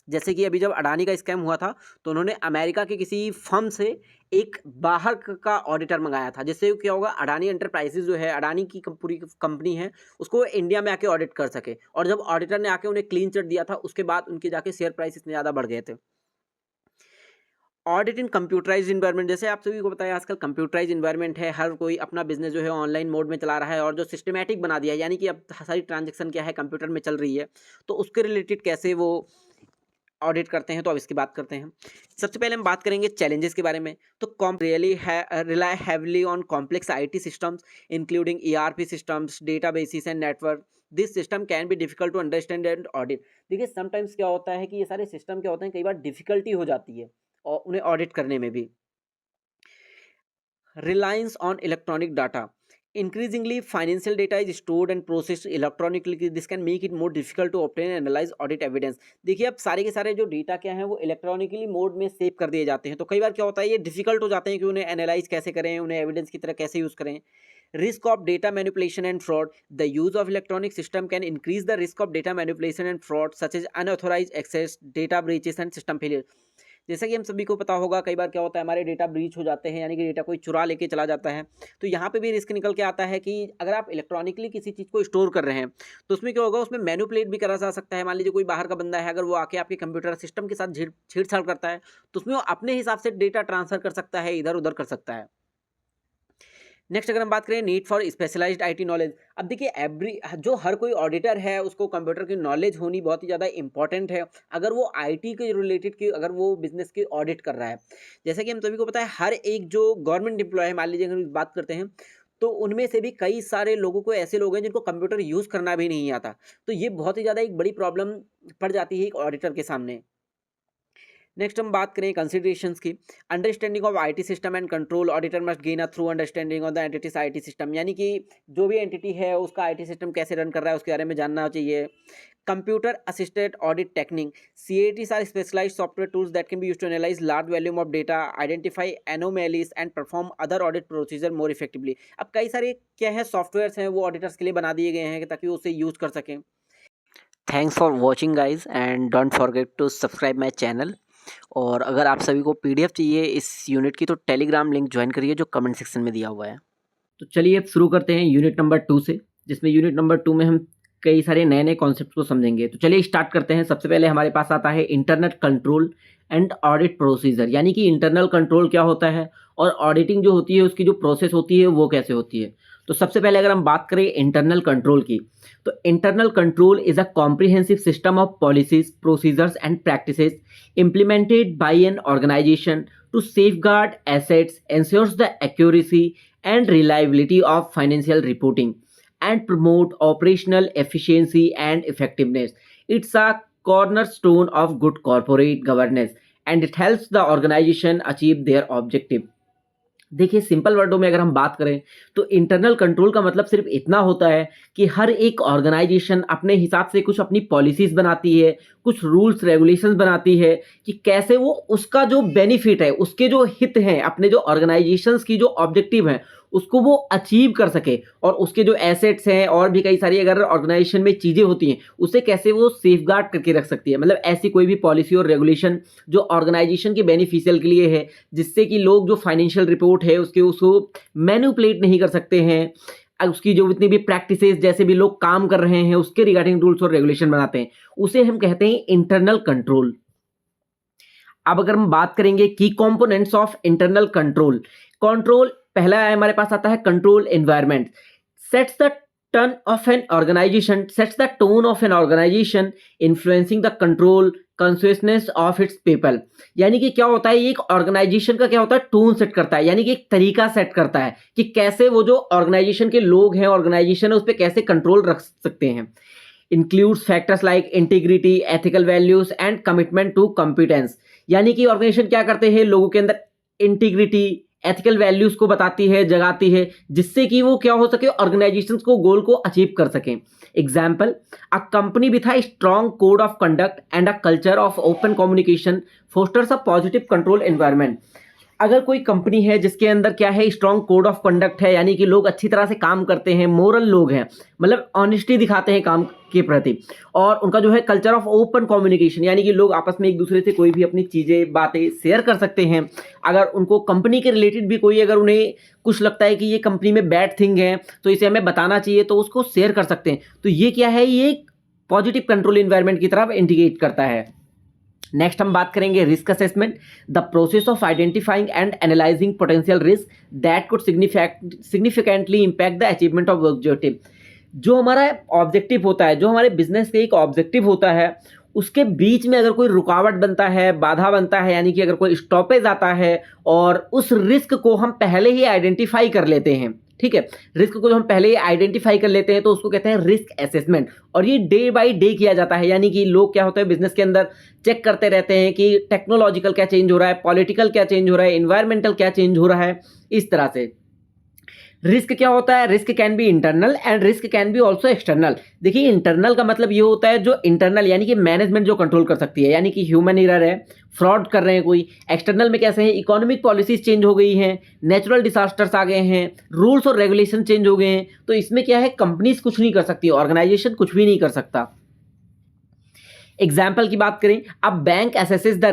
जैसे कि अभी जब अडानी का स्कैम हुआ था, तो उन्होंने अमेरिका के किसी फर्म से एक बाहर का ऑडिटर मंगाया था, जिससे क्या होगा, अडानी एंटरप्राइजेज जो है, अडानी की पूरी कंपनी है, उसको इंडिया में आके ऑडिट कर सके। और जब ऑडिटर ने आके उन्हें क्लीन चिट दिया था, उसके बाद उनके जाके शेयर प्राइस इतने ज़्यादा बढ़ गए थे। ऑडिट इन कंप्यूटराइज्ड इन्वायरमेंट, जैसे आप सभी को पता है आजकल कंप्यूटराइज्ड इन्वायरमेंट है, हर कोई अपना बिजनेस जो है ऑनलाइन मोड में चला रहा है और जो सिस्टमैटिक बना दिया है, यानी कि अब सारी ट्रांजैक्शन क्या है, कंप्यूटर में चल रही है। तो उसके रिलेटेड कैसे वो ऑडिट करते हैं, तो अब इसकी बात करते हैं। सबसे पहले हम बात करेंगे चैलेंजेस के बारे में। तो really rely heavily on complex IT systems including ERP systems, databases and network. This system can be difficult to understand and audit. देखिए, समटाइम्स क्या होता है कि ये सारे सिस्टम क्या होते हैं, कई बार डिफिकल्टी हो जाती है और उन्हें ऑडिट करने में भी। reliance on electronic data, increasingly financial data is stored and processed electronically. This can make it more difficult to obtain and analyze audit evidence. देखिए, अब सारे के सारे जो डेटा क्या हैं वो इलेक्ट्रॉनिकली मोड में सेव कर दिए जाते हैं, तो कई बार क्या होता है, ये डिफिकल्ट हो जाते हैं कि उन्हें एनालाइज कैसे करें, उन्हें एविडेंस की तरह कैसे यूज़ करें। Risk of data manipulation and fraud, the use of electronic system can increase the risk of data manipulation and fraud such as unauthorised access, data breaches and system failure. जैसा कि हम सभी को पता होगा, कई बार क्या होता है, हमारे डेटा ब्रीच हो जाते हैं, यानी कि डेटा कोई चुरा लेके चला जाता है। तो यहाँ पे भी रिस्क निकल के आता है कि अगर आप इलेक्ट्रॉनिकली किसी चीज़ को स्टोर कर रहे हैं, तो उसमें क्या होगा, उसमें मैनिपुलेट भी करा जा सकता है। मान लीजिए कोई बाहर का बंदा है, अगर वो आके आपके कंप्यूटर सिस्टम के साथ छेड़छाड़ करता है, तो उसमें वो अपने हिसाब से डेटा ट्रांसफर कर सकता है, इधर उधर कर सकता है। नेक्स्ट अगर हम बात करें need for specialised IT knowledge. अब देखिए, जो हर कोई ऑडिटर है उसको कंप्यूटर की नॉलेज होनी बहुत ही ज़्यादा इंपॉर्टेंट है, अगर वो आईटी के रिलेटेड की, अगर वो बिजनेस की ऑडिट कर रहा है। जैसे कि हम सभी को पता है, हर एक जो गवर्नमेंट एम्प्लॉय है, मान लीजिए अगर बात करते हैं, तो उनमें से भी कई सारे लोगों को, ऐसे लोग हैं जिनको कंप्यूटर यूज़ करना भी नहीं आता। तो ये बहुत ही ज़्यादा एक बड़ी प्रॉब्लम पड़ जाती है एक ऑडिटर के सामने। नेक्स्ट हम बात करें कंसिडरेशंस की। Understanding of IT system and control, auditor must gain a through understanding of the entities IT system, यानी कि जो भी एंटिटी है उसका आईटी सिस्टम कैसे रन कर रहा है उसके बारे में जानना चाहिए। Computer assisted audit technique, CATs are specialised software tools that can be used to analyse large volume of data, identify anomalies and perform other audit procedure more effectively. अब कई सारे क्या है सॉफ्टवेयर्स हैं वो ऑडिटर्स के लिए बना दिए गए हैं ताकि वो उसे यूज़ कर सकें। Thanks for watching guys and don't forget to subscribe my channel. और अगर आप सभी को PDF चाहिए इस यूनिट की तो टेलीग्राम लिंक ज्वाइन करिए जो कमेंट सेक्शन में दिया हुआ है। तो चलिए अब शुरू करते हैं यूनिट नंबर 2 से, जिसमें यूनिट नंबर 2 में हम कई सारे नए नए कॉन्सेप्ट को समझेंगे। तो चलिए स्टार्ट करते हैं। सबसे पहले हमारे पास आता है internal control and audit procedure, यानी कि इंटरनल कंट्रोल क्या होता है और ऑडिटिंग जो होती है उसकी जो प्रोसेस होती है वो कैसे होती है। तो सबसे पहले अगर हम बात करें इंटरनल कंट्रोल की, तो internal control is a comprehensive system of policies, procedures and practices implemented by an organization to safeguard assets, ensures the accuracy and reliability of financial reporting, and promote operational efficiency and effectiveness. It's a cornerstone of good corporate governance and it helps the organization achieve their objective. देखिए simple वर्डों में अगर हम बात करें तो internal control का मतलब सिर्फ इतना होता है कि हर एक ऑर्गेनाइजेशन अपने हिसाब से कुछ अपनी पॉलिसीज बनाती है, कुछ रूल्स रेगुलेशंस बनाती है कि कैसे वो उसका जो बेनिफिट है, उसके जो हित हैं, अपने जो ऑर्गेनाइजेशंस की जो ऑब्जेक्टिव हैं उसको वो अचीव कर सके, और उसके जो एसेट्स हैं और भी कई सारी अगर ऑर्गेनाइजेशन में चीज़ें होती हैं उसे कैसे वो सेफगार्ड करके रख सकती है। मतलब ऐसी कोई भी पॉलिसी और रेगुलेशन जो ऑर्गेनाइजेशन के बेनिफिशियल के लिए है, जिससे कि लोग जो फाइनेंशियल रिपोर्ट है उसको मैनिपुलेट नहीं कर सकते हैं, उसकी जो जितनी भी प्रैक्टिसेस जैसे भी लोग काम कर रहे हैं उसके रिगार्डिंग रूल्स और रेगुलेशन बनाते हैं, उसे हम कहते हैं इंटरनल कंट्रोल। अब अगर हम बात करेंगे की components of internal control, control पहला है हमारे पास आता है control environment, sets the turn of an organisation, sets the tone of an organisation, influencing the control consciousness of its people. यानी कि क्या होता है, ये एक ऑर्गेनाइजेशन का क्या होता है टोन सेट करता है, यानी कि एक तरीका सेट करता है कि कैसे वो जो ऑर्गेनाइजेशन के लोग हैं, ऑर्गेनाइजेशन है, उस पर कैसे कंट्रोल रख सकते हैं। Includes factors like integrity, ethical values and commitment to competence. यानी कि ऑर्गेनाइजेशन क्या करते हैं, लोगों के अंदर इंटीग्रिटी, एथिकल वैल्यूज को बताती है, जगाती है, जिससे कि वो क्या हो सके, ऑर्गेनाइजेशन को गोल को अचीव कर सकें। Example, a company with a strong code of conduct and a culture of open communication fosters a positive control environment. अगर कोई कंपनी है जिसके अंदर क्या है स्ट्रॉन्ग कोड ऑफ कंडक्ट है, यानी कि लोग अच्छी तरह से काम करते हैं, मोरल लोग हैं, मतलब ऑनेस्टी दिखाते हैं काम के प्रति, और उनका जो है कल्चर ऑफ ओपन कम्युनिकेशन, यानी कि लोग आपस में एक दूसरे से कोई भी अपनी चीज़ें बातें शेयर कर सकते हैं। अगर उनको कंपनी के रिलेटेड भी कोई अगर उन्हें कुछ लगता है कि ये कंपनी में बैड थिंग है तो इसे हमें बताना चाहिए तो उसको शेयर कर सकते हैं। तो ये क्या है, ये पॉजिटिव कंट्रोल इन्वायरमेंट की तरफ इंडिकेट करता है। नेक्स्ट हम बात करेंगे risk assessment, the process of identifying and analysing potential risk that could significantly impact the achievement of objective. जो हमारा ऑब्जेक्टिव होता है, जो हमारे बिजनेस का एक ऑब्जेक्टिव होता है, उसके बीच में अगर कोई रुकावट बनता है, बाधा बनता है, यानी कि अगर कोई स्टॉपेज आता है और उस रिस्क को हम पहले ही आइडेंटिफाई कर लेते हैं, ठीक है, रिस्क को जो हम पहले ही आइडेंटिफाई कर लेते हैं तो उसको कहते हैं रिस्क असेसमेंट। और ये डे बाय डे किया जाता है, यानी कि लोग क्या होता है बिजनेस के अंदर चेक करते रहते हैं कि टेक्नोलॉजिकल क्या चेंज हो रहा है, पॉलिटिकल क्या चेंज हो रहा है, इन्वायरमेंटल क्या चेंज हो रहा है, इस तरह से। रिस्क क्या होता है, risk can be internal and risk can be also external. देखिए इंटरनल का मतलब ये होता है जो इंटरनल यानी कि मैनेजमेंट जो कंट्रोल कर सकती है, यानी कि ह्यूमन एरर है, फ्रॉड कर रहे हैं कोई। एक्सटर्नल में कैसे हैं, इकोनॉमिक पॉलिसीज चेंज हो गई हैं, नेचुरल डिजास्टर्स आ गए हैं, रूल्स और रेगुलेशन चेंज हो गए हैं, तो इसमें क्या है कंपनीज कुछ नहीं कर सकती, ऑर्गेनाइजेशन कुछ भी नहीं कर सकता। एग्जाम्पल की बात करें, अब bank assesses the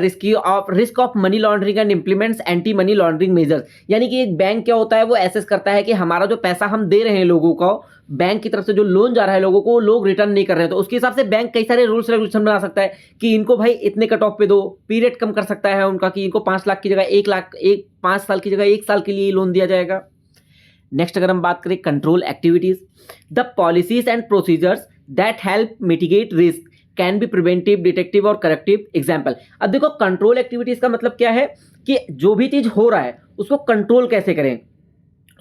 risk of money laundering and implements anti money laundering measures. यानी कि एक बैंक क्या होता है, वो एसेस करता है कि हमारा जो पैसा हम दे रहे हैं लोगों को, बैंक की तरफ से जो लोन जा रहा है लोगों को, वो लोग रिटर्न नहीं कर रहे हैं, तो उसके हिसाब से बैंक कई सारे रूल्स रेगुलेशन बना सकता है कि इनको भाई इतने कट ऑफ पे दो, पीरियड कम कर सकता है उनका कि इनको 5 लाख की जगह 1 लाख, 5 साल की जगह 1 साल के लिए लोन दिया जाएगा। नेक्स्ट अगर हम बात करें control activities, the policies and procedures that help mitigate risk can be preventive, detective और करेक्टिव। एग्जाम्पल, अब देखो कंट्रोल एक्टिविटीज का मतलब क्या है कि जो भी चीज हो रहा है उसको कंट्रोल कैसे करें,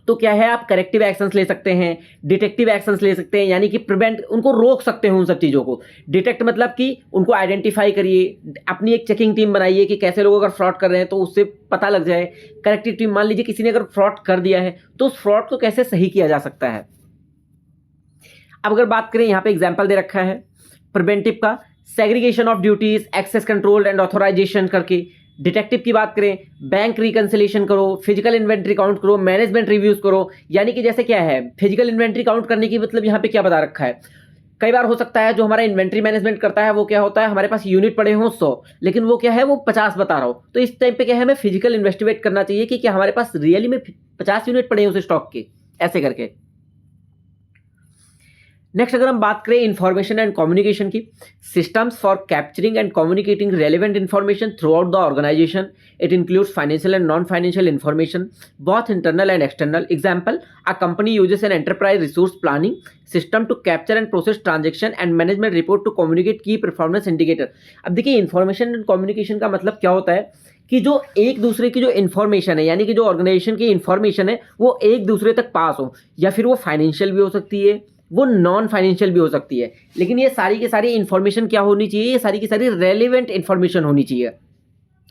तो क्या है, आप करेक्टिव एक्शंस ले सकते हैं, डिटेक्टिव एक्शंस ले सकते हैं, यानी कि प्रिवेंट, उनको रोक सकते हैं उन सब चीज़ों को। डिटेक्ट मतलब कि उनको आइडेंटिफाई करिए, अपनी एक चेकिंग टीम बनाइए कि कैसे लोग अगर फ्रॉड कर रहे हैं तो उससे पता लग जाए। करेक्टिव टीम, मान लीजिए किसी ने अगर फ्रॉड कर दिया है तो उस फ्रॉड को कैसे सही किया जा सकता है। अब अगर बात करें, यहाँ पे एग्जाम्पल दे रखा है प्रिवेंटिव का, segregation of duties, access control and authorisation करके। डिटेक्टिव की बात करें, बैंक रिकंसिलेशन करो, फिजिकल इन्वेंट्री काउंट करो, मैनेजमेंट रिव्यूज करो। यानी कि जैसे क्या है, फिजिकल इन्वेंट्री काउंट करने की मतलब यहाँ पे क्या बता रखा है, कई बार हो सकता है जो हमारा इन्वेंट्री मैनेजमेंट करता है वो क्या होता है, हमारे पास यूनिट पड़े हों 100, लेकिन वो क्या है, वो 50 बता रहा हो, तो इस टाइम पे क्या है, हमें फिजिकल इन्वेस्टिगेट करना चाहिए कि क्या हमारे पास रियली में 50 यूनिट पड़े हैं उस स्टॉक के, ऐसे करके। नेक्स्ट अगर हम बात करें इंफॉर्मेशन एंड कम्युनिकेशन की, systems for capturing and communicating relevant information throughout the organisation, it includes financial and non financial information both internal and external. Example, a company uses an enterprise resource planning system to capture and process transaction and management report to communicate key performance indicator. अब देखिए, information and communication का मतलब क्या होता है कि जो एक दूसरे की जो इन्फॉर्मेशन है, यानी कि जो ऑर्गेनाइजेशन की इन्फॉर्मेशन है वो एक दूसरे तक पास हो, या फिर वो फाइनेंशियल भी हो सकती है, वो नॉन फाइनेंशियल भी हो सकती है, लेकिन ये सारी की सारी इन्फॉर्मेशन क्या होनी चाहिए, ये सारी की सारी रेलिवेंट इन्फॉर्मेशन होनी चाहिए।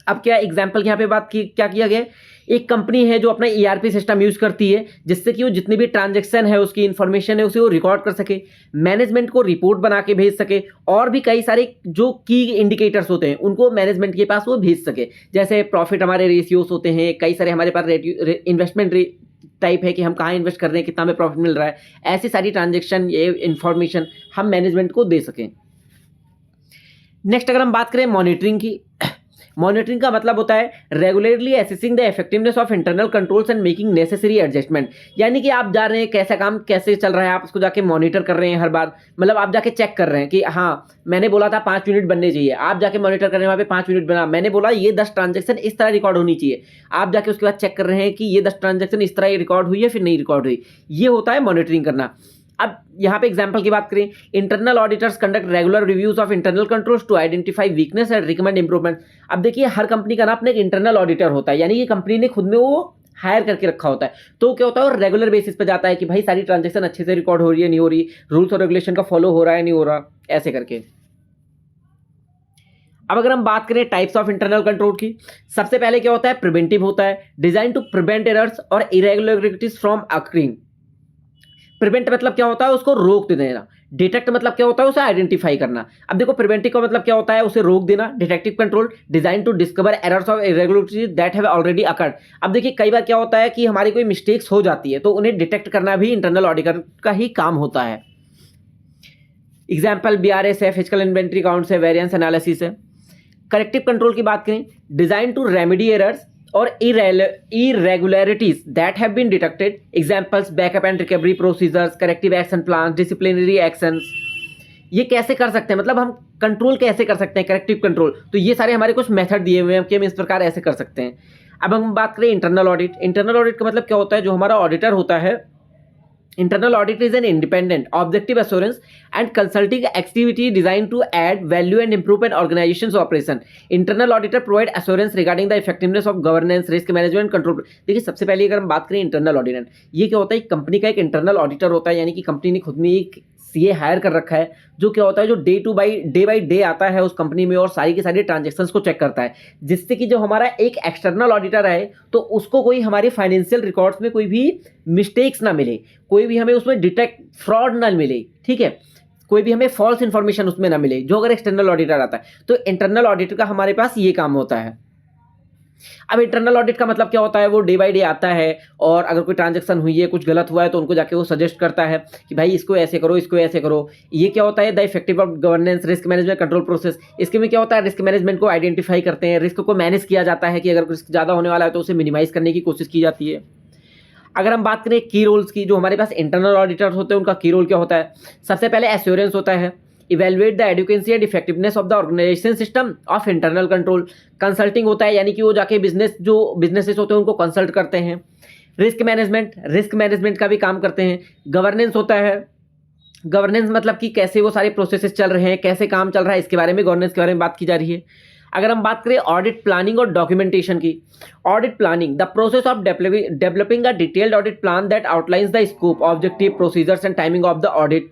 अब क्या एग्जाम्पल यहाँ पे बात की, क्या किया गया, एक कंपनी है जो अपना ERP सिस्टम यूज करती है जिससे कि वो जितनी भी ट्रांजैक्शन है उसकी इन्फॉर्मेशन है उसे वो रिकॉर्ड कर सके, मैनेजमेंट को रिपोर्ट बना के भेज सके, और भी कई सारे जो की इंडिकेटर्स होते हैं उनको मैनेजमेंट के पास वो भेज सके। जैसे प्रॉफिट हमारे रेशियोज होते हैं, कई सारे हमारे पास इन्वेस्टमेंट टाइप है कि हम कहाँ इन्वेस्ट कर रहे हैं, कितना हमें प्रॉफिट मिल रहा है, ऐसी सारी ट्रांजैक्शन, ये इन्फॉर्मेशन हम मैनेजमेंट को दे सकें। नेक्स्ट अगर हम बात करें मॉनिटरिंग की, मॉनिटरिंग का मतलब होता है regularly assessing the effectiveness of internal controls and making necessary adjustment. यानी कि आप जा रहे हैं, कैसा काम कैसे चल रहा है, आप उसको जाके मॉनिटर कर रहे हैं हर बार, मतलब आप जाके चेक कर रहे हैं कि हाँ मैंने बोला था 5 यूनिट बनने चाहिए, आप जाके मॉनिटर कर रहे हैं वहाँ पे 5 यूनिट बना, मैंने बोला ये 10 ट्रांजेक्शन इस तरह रिकॉर्ड होनी चाहिए, आप जाके उसके बाद चेक कर रहे हैं कि ये 10 ट्रांजेक्शन इस तरह रिकॉर्ड हुई है फिर नहीं रिकॉर्ड हुई, ये होता है मॉनिटरिंग करना। अब यहाँ पे एग्जांपल की बात करें, internal auditors conduct regular reviews of internal controls to identify weakness and recommend improvement. अब देखिए, हर कंपनी का ना अपना एक इंटरनल ऑडिटर होता है, यानी कि कंपनी ने खुद में वो हायर करके रखा होता है, तो क्या होता है वो रेगुलर बेसिस पे जाता है कि भाई सारी ट्रांजेक्शन अच्छे से रिकॉर्ड हो रही है नहीं हो रही, रूल्स और रेगुलेशन का फॉलो हो रहा है नहीं हो रहा, ऐसे करके। अब अगर हम बात करें टाइप्स ऑफ इंटरनल कंट्रोल की, सबसे पहले क्या होता है, प्रिवेंटिव होता है, डिजाइन टू प्रिवेंट एरर्स और इरेगुलरिटीज फ्रॉम अकरिंग। प्रिवेंट मतलब क्या होता है, उसको रोक देना। डिटेक्ट मतलब क्या होता है, उसे आइडेंटिफाई करना। अब देखो, प्रिवेंटिव का मतलब क्या होता है, उसे रोक देना। Detective control, design to discover errors of irregularities that have already occurred. अब देखिए, कई बार क्या होता है कि हमारी कोई मिस्टेक्स हो जाती है तो उन्हें डिटेक्ट करना भी इंटरनल ऑडिटर का ही काम होता है। एग्जाम्पल BRS है, फिजिकल इन्वेंट्री काउंट है, वेरिएंस एनालिसिस है। करेक्टिव कंट्रोल की बात करें, डिजाइन टू रेमेडी एरर्स और irregularities that have been detected. Examples, backup and recovery procedures, corrective action plans, disciplinary actions. ये कैसे कर सकते हैं, मतलब हम कंट्रोल कैसे कर सकते हैं करेक्टिव कंट्रोल, तो ये सारे हमारे कुछ मेथड दिए हुए हैं कि हम इस प्रकार ऐसे कर सकते हैं। अब हम बात करें इंटरनल ऑडिट। इंटरनल ऑडिट का मतलब क्या होता है, जो हमारा ऑडिटर होता है, internal audit is an independent objective assurance and consulting activity designed to add value and improve an organization's operation. Internal auditor provide assurance regarding the effectiveness of governance, risk management, control. देखिए, सबसे पहले अगर हम बात करें internal auditor, ये क्या होता है, कंपनी का एक इंटरनल ऑडिटर होता है, यानी कि कंपनी ने खुद में एक CA हायर कर रखा है, जो क्या होता है, जो डे बाई डे आता है उस कंपनी में और सारी की सारी ट्रांजेक्शन्स को चेक करता है, जिससे कि जो हमारा एक एक्सटर्नल ऑडिटर है तो उसको कोई हमारे फाइनेंशियल रिकॉर्ड्स में कोई भी मिस्टेक्स ना मिले, कोई भी हमें उसमें डिटेक्ट फ्रॉड ना मिले, ठीक है, कोई भी हमें फॉल्स इन्फॉर्मेशन उसमें ना मिले, जो अगर एक्सटर्नल ऑडिटर आता है। तो इंटरनल ऑडिटर का हमारे पास ये काम होता है। अब इंटरनल ऑडिट का मतलब क्या होता है, वो डे बाय डे आता है और अगर कोई ट्रांजैक्शन हुई है, कुछ गलत हुआ है, तो उनको जाके वो सजेस्ट करता है कि भाई इसको ऐसे करो, इसको ऐसे करो। ये क्या होता है, the effective of governance, risk management, control process. इसके में क्या होता है, रिस्क मैनेजमेंट को आइडेंटिफाई करते हैं, रिस्क को मैनेज किया जाता है कि अगर रिस्क ज़्यादा होने वाला है तो उसे मिनिमाइज करने की कोशिश की जाती है। अगर हम बात करें की रोल्स की, जो हमारे पास इंटरनल ऑडिटर्स होते हैं उनका की रोल क्या होता है, सबसे पहले एश्योरेंस होता है, evaluate the adequacy and effectiveness of the organisation system of internal control. Consulting होता है, यानी कि वो जाके बिजनेसेस होते हैं उनको कंसल्ट करते हैं। रिस्क मैनेजमेंट का भी काम करते हैं। गवर्नेंस होता है, गवर्नेंस मतलब कि कैसे वो सारे प्रोसेसेस चल रहे हैं, कैसे काम चल रहा है, इसके बारे में, गवर्नेंस के बारे में बात की जा रही है। अगर हम बात करें ऑडिट प्लानिंग और डॉक्यूमेंटेशन की, audit planning the process of developing a detailed audit plan that outlines the scope, objective, procedures and timing of the audit.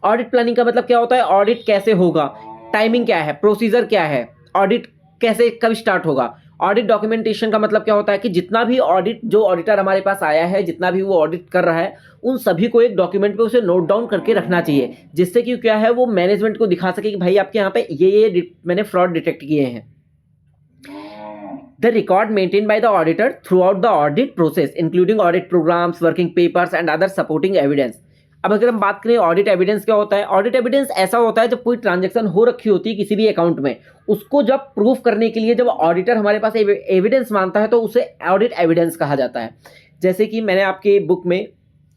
Audit planning का मतलब क्या होता है, ऑडिट कैसे होगा, टाइमिंग क्या है, प्रोसीजर क्या है, ऑडिट कैसे कब स्टार्ट होगा। ऑडिट डॉक्यूमेंटेशन का मतलब क्या होता है कि जितना भी ऑडिट, जो ऑडिटर हमारे पास आया है, जितना भी वो ऑडिट कर रहा है, उन सभी को एक डॉक्यूमेंट पे उसे नोट डाउन करके रखना चाहिए, जिससे कि क्या है वो मैनेजमेंट को दिखा सके कि भाई आपके यहाँ पे ये मैंने फ्रॉड डिटेक्ट किए हैं। The record maintained by the auditor throughout the audit process, including audit programs, working papers and other supporting evidence। अब अगर हम बात करें ऑडिट एविडेंस क्या होता है, ऑडिट एविडेंस ऐसा होता है जब कोई ट्रांजैक्शन हो रखी होती है किसी भी अकाउंट में, उसको जब प्रूफ करने के लिए जब ऑडिटर हमारे पास एविडेंस मांगता है तो उसे ऑडिट एविडेंस कहा जाता है। जैसे कि मैंने आपके बुक में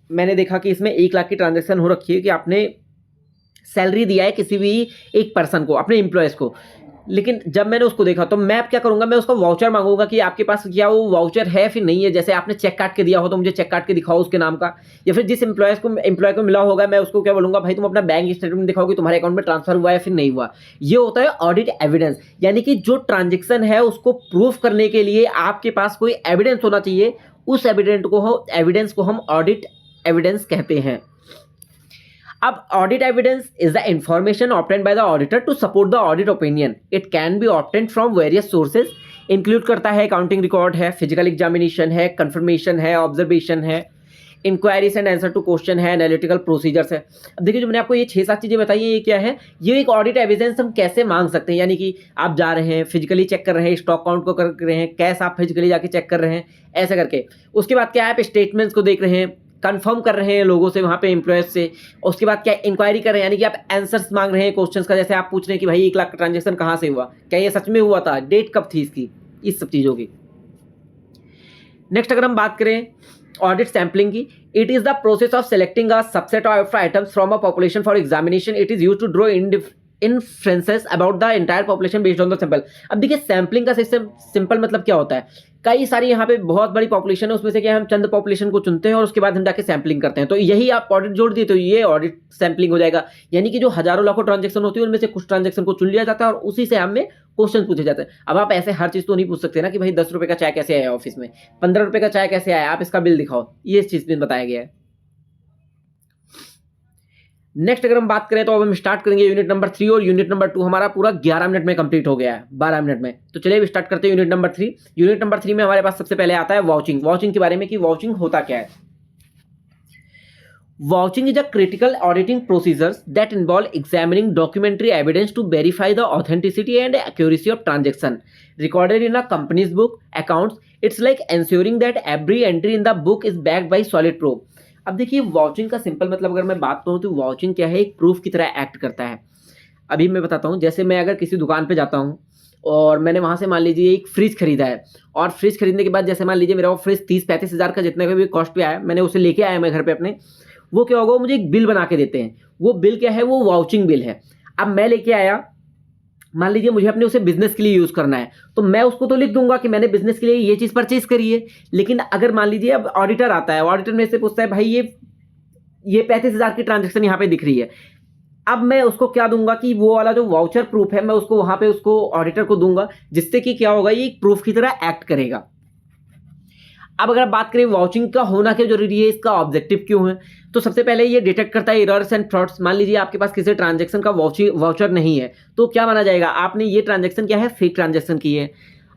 मैंने देखा कि इसमें 1 लाख की ट्रांजैक्शन हो रखी है कि आपने सैलरी दिया है किसी भी एक पर्सन को, अपने एम्प्लॉयज़ को, लेकिन जब मैंने उसको देखा तो मैं अब क्या करूंगा, मैं उसका वाउचर मांगूंगा कि आपके पास क्या वो वाउचर है फिर नहीं है। जैसे आपने चेक काट के दिया हो तो मुझे चेक काट के दिखाओ उसके नाम का, या फिर जिस एम्प्लॉय को मिला होगा मैं उसको क्या बोलूंगा, भाई तुम अपना बैंक स्टेटमेंट दिखाओ कि तुम्हारे अकाउंट में ट्रांसफर हुआ है फिर नहीं हुआ। ये होता है ऑडिट एविडेंस, यानी कि जो ट्रांजेक्शन है उसको प्रूफ करने के लिए आपके पास कोई एविडेंस होना चाहिए, उस एविडेंस को हम ऑडिट एविडेंस कहते हैं। अब audit evidence is the information obtained by the auditor to support the audit opinion. It can be obtained from various sources, include करता है अकाउंटिंग रिकॉर्ड है, फिजिकल एग्जामिनेशन है, कंफर्मेशन है, ऑब्जर्वेशन है, inquiries and answer to question है, analytical procedures है। अब देखिए जो मैंने आपको ये 6-7 चीज़ें बताई हैं, ये क्या है, ये एक ऑडिट एविडेंस हम कैसे मांग सकते हैं। यानी कि आप जा रहे हैं फिजिकली चेक कर रहे हैं, स्टॉक काउंट को कर रहे हैं, कैश आप फिजिकली जाके चेक कर रहे हैं, ऐसा करके। उसके बाद क्या है, आप स्टेटमेंट्स को देख रहे हैं, कंफर्म कर रहे हैं लोगों से, वहाँ पे एम्प्लॉयज से। उसके बाद क्या, इंक्वायरी कर रहे हैं, यानी कि आप आंसर्स मांग रहे हैं क्वेश्चंस का। जैसे आप पूछ रहे हैं कि भाई 1 लाख का ट्रांजेक्शन कहाँ से हुआ, क्या ये सच में हुआ था, डेट कब थी इसकी, इस सब चीज़ों की। नेक्स्ट अगर हम बात करें ऑडिट सैम्पलिंग की, it is the process of selecting a subset of items from a population for examination. It is used to draw inferences about the entire population based on the sample. अब देखिए sampling का system simple मतलब क्या होता है, कई सारी यहाँ पे बहुत बड़ी पॉपुलेशन है, उसमें से क्या हम चंद पॉपुलेशन को चुनते हैं और उसके बाद हम जाके सैम्पलिंग करते हैं। तो यही आप ऑडिट जोड़ दिए तो ये ऑडिट सैम्पलिंग हो जाएगा। यानी कि जो हजारों लाखों ट्रांजेक्शन होती है उनमें से कुछ ट्रांजेक्शन को चुन लिया जाता है और उसी से हमें क्वेश्चन पूछे जाते हैं। अब आप ऐसे हर चीज़ तो नहीं पूछ सकते ना कि भाई 10 रुपये का चाय कैसे आया ऑफिस में, 15 रुपये का चाय कैसे आया, आप इसका बिल दिखाओ, ये चीज़ में बताया गया है। नेक्स्ट अगर हम बात करें तो अब हम स्टार्ट करेंगे यूनिट नंबर 3, और यूनिट नंबर 2 हमारा पूरा 11 मिनट में कंप्लीट हो गया है, 12 मिनट में। तो चलिए अब स्टार्ट करते हैं यूनिट नंबर 3। यूनिट नंबर 3 में हमारे पास सबसे पहले आता है वाउचिंग। वाउचिंग के बारे में कि वाउचिंग होता क्या है। Vouching is a critical auditing procedures that involve examining documentary evidence to verify the authenticity and accuracy of transaction recorded in a company's book accounts. It's like ensuring that every entry in the book is backed by solid proof. अब देखिए vouching का simple मतलब अगर मैं बात करूँ तो vouching क्या है, एक प्रूफ की तरह एक्ट करता है। अभी मैं बताता हूँ, जैसे मैं अगर किसी दुकान पे जाता हूँ और मैंने वहाँ से मान लीजिए एक फ्रिज खरीदा है, और फ्रिज खरीदने के बाद जैसे मान लीजिए मेरा वो फ्रिज 30-35 हज़ार का जितने का भी कॉस्ट पे आया, मैंने उसे लेके आया मैं घर पे अपने, वो क्या होगा, वो मुझे एक बिल बना के देते हैं। वो बिल क्या है, वो वाउचिंग बिल है। अब मैं लेके आया, मान लीजिए मुझे अपने उसे बिजनेस के लिए यूज़ करना है, तो मैं उसको तो लिख दूंगा कि मैंने बिजनेस के लिए ये चीज़ परचेज करी है। लेकिन अगर मान लीजिए अब ऑडिटर आता है, ऑडिटर मेरे से पूछता है भाई ये 35 हज़ार की ट्रांजेक्शन यहाँ पे दिख रही है, अब मैं उसको क्या दूंगा कि वो वाला जो वाउचर प्रूफ है मैं उसको वहाँ पे उसको ऑडिटर को दूंगा, जिससे कि क्या होगा, ये एक प्रूफ की तरह एक्ट करेगा। अब अगर बात करें वाउचिंग का होना क्यों जरूरी है, इसका ऑब्जेक्टिव क्यों है, तो सबसे पहले ये डिटेक्ट करता है एरर्स एंड फ्रॉड्स। मान लीजिए आपके पास किसी ट्रांजेक्शन का वाउचर नहीं है, तो क्या माना जाएगा, आपने ये ट्रांजेक्शन क्या है, फेक ट्रांजेक्शन की है।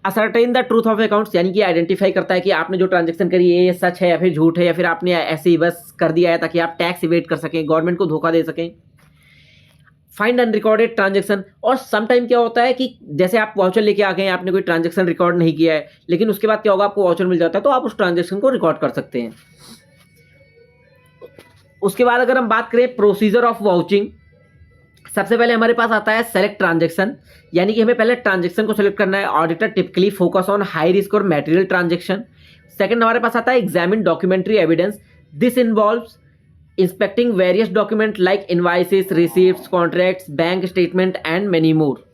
Ascertain the truth of accounts, यानी कि आइडेंटिफाई करता है कि आपने जो ट्रांजेक्शन करी है ये सच है या फिर झूठ है, या फिर आपने ऐसे ही बस कर दिया है ताकि आप टैक्स इवेट कर सकें, गवर्नमेंट को धोखा दे सकें। फाइंड अनरिकॉर्डेड ट्रांजेक्शन, और सम टाइम क्या होता है कि जैसे आप वाउचर लेके आ गए हैं, आपने कोई ट्रांजेक्शन रिकॉर्ड नहीं किया है, लेकिन उसके बाद क्या होगा, आपको वाउचर मिल जाता है तो आप उस ट्रांजेक्शन को रिकॉर्ड कर सकते हैं। उसके बाद अगर हम बात करें प्रोसीजर ऑफ वाउचिंग, सबसे पहले हमारे पास आता है सेलेक्ट ट्रांजेक्शन, यानी कि हमें पहले ट्रांजेक्शन को सेलेक्ट करना है। Auditor typically focus on high risk और मटेरियल ट्रांजेक्शन। सेकंड हमारे पास आता है examine documentary evidence. This involves inspecting various document like invoices, receipts, contracts, bank statement and many more.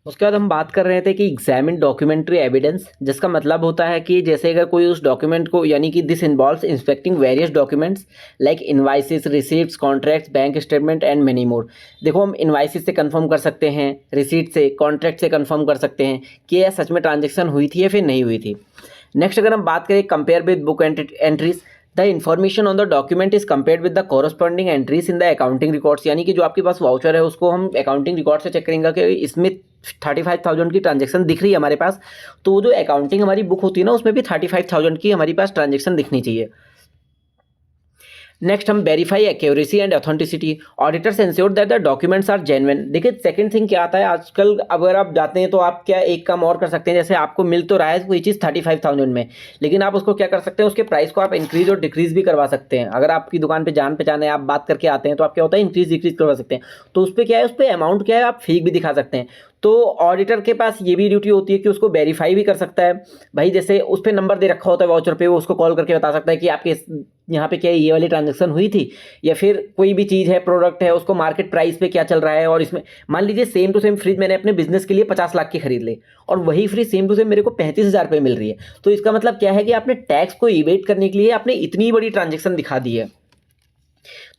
उसके बाद हम बात कर रहे थे कि एग्जामिन डॉक्यूमेंट्री एविडेंस, जिसका मतलब होता है कि जैसे अगर कोई उस डॉक्यूमेंट को, यानी कि this involves inspecting various documents like invoices, receipts, contracts, bank statement and many more. देखो, हम इनवाइसेस से कंफर्म कर सकते हैं, रिसीट से, कॉन्ट्रैक्ट से कंफर्म कर सकते हैं कि यह सच में ट्रांजेक्शन हुई थी या फिर नहीं हुई थी। नेक्स्ट अगर हम बात करें compare with book entries, the information on the document is compared with the corresponding entries in the accounting records, यानी कि जो आपके पास वाउचर है उसको हम अकाउंटिंग रिकॉर्ड से चेक करेंगे कि इसमें 35,000 की ट्रांजेक्शन दिख रही है हमारे पास, तो वो जो अकाउंटिंग हमारी बुक होती है ना, उसमें भी 35,000 की हमारी पास ट्रांजेक्शन दिखनी चाहिए। नेक्स्ट हम verify accuracy and authenticity, auditors ensure that the documents are genuine. देखिए, सेकंड थिंग क्या आता है आजकल, अगर आप जाते हैं तो आप क्या एक काम और कर सकते हैं, जैसे आपको मिल तो रहा है कोई चीज़ 35,000 में, लेकिन आप उसको क्या कर सकते हैं, उसके प्राइस को आप इंक्रीज और डिक्रीज भी करवा सकते हैं। अगर आपकी दुकान पे जान पहचान है, आप बात करके आते हैं, तो आप क्या होता है इंक्रीज डिक्रीज करवा सकते हैं। तो उस पर क्या है, उस पर अमाउंट क्या है, आप फेक भी दिखा सकते हैं। तो ऑडिटर के पास ये भी ड्यूटी होती है कि उसको वेरीफाई भी कर सकता है। भाई जैसे उस पर नंबर दे रखा होता है वाउचर पे, वो उसको कॉल करके बता सकता है कि आपके यहाँ पे क्या ये वाली ट्रांजैक्शन हुई थी, या फिर कोई भी चीज़ है, प्रोडक्ट है, उसको मार्केट प्राइस पे क्या चल रहा है। और इसमें मान लीजिए सेम टू सेम फ्रिज मैंने अपने बिजनेस के लिए 50 लाख की खरीद ली, और वही फ्रिज सेम टू सेम मेरे को 35,000 रुपये मिल रही है, तो इसका मतलब क्या है कि आपने टैक्स को इवेट करने के लिए आपने इतनी बड़ी ट्रांजेक्शन दिखा दी है।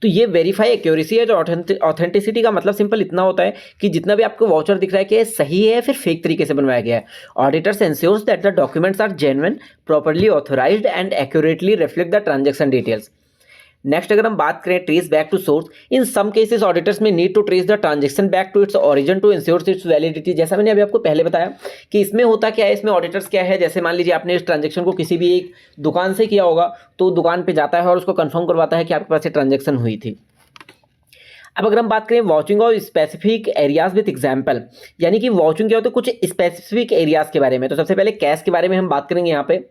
तो ये वेरीफाई एक्यूरेसी है, जो ऑथेंटिसिटी का मतलब सिंपल इतना होता है कि जितना भी आपको वाउचर दिख रहा है कि ये सही है फिर फेक तरीके से बनवाया गया है। Auditors ensures that the documents are genuine, properly authorised and accurately reflect the transaction details. Next अगर हम बात करें trace back to source, in some cases auditors may need to trace the transaction back to its origin to ensure its validity. जैसा मैंने अभी आपको पहले बताया कि इसमें होता क्या है, इसमें ऑडिटर्स क्या है, जैसे मान लीजिए आपने इस ट्रांजैक्शन को किसी भी एक दुकान से किया होगा, तो दुकान पे जाता है और उसको कंफर्म करवाता है कि आपके पास ये ट्रांजैक्शन हुई थी। अब अगर हम बात करें watching of specific areas with example, यानी कि वाचिंग क्या होता है कुछ स्पेसिफिक एरियाज के बारे में। तो सबसे पहले कैश के बारे में हम बात करेंगे यहाँ पे।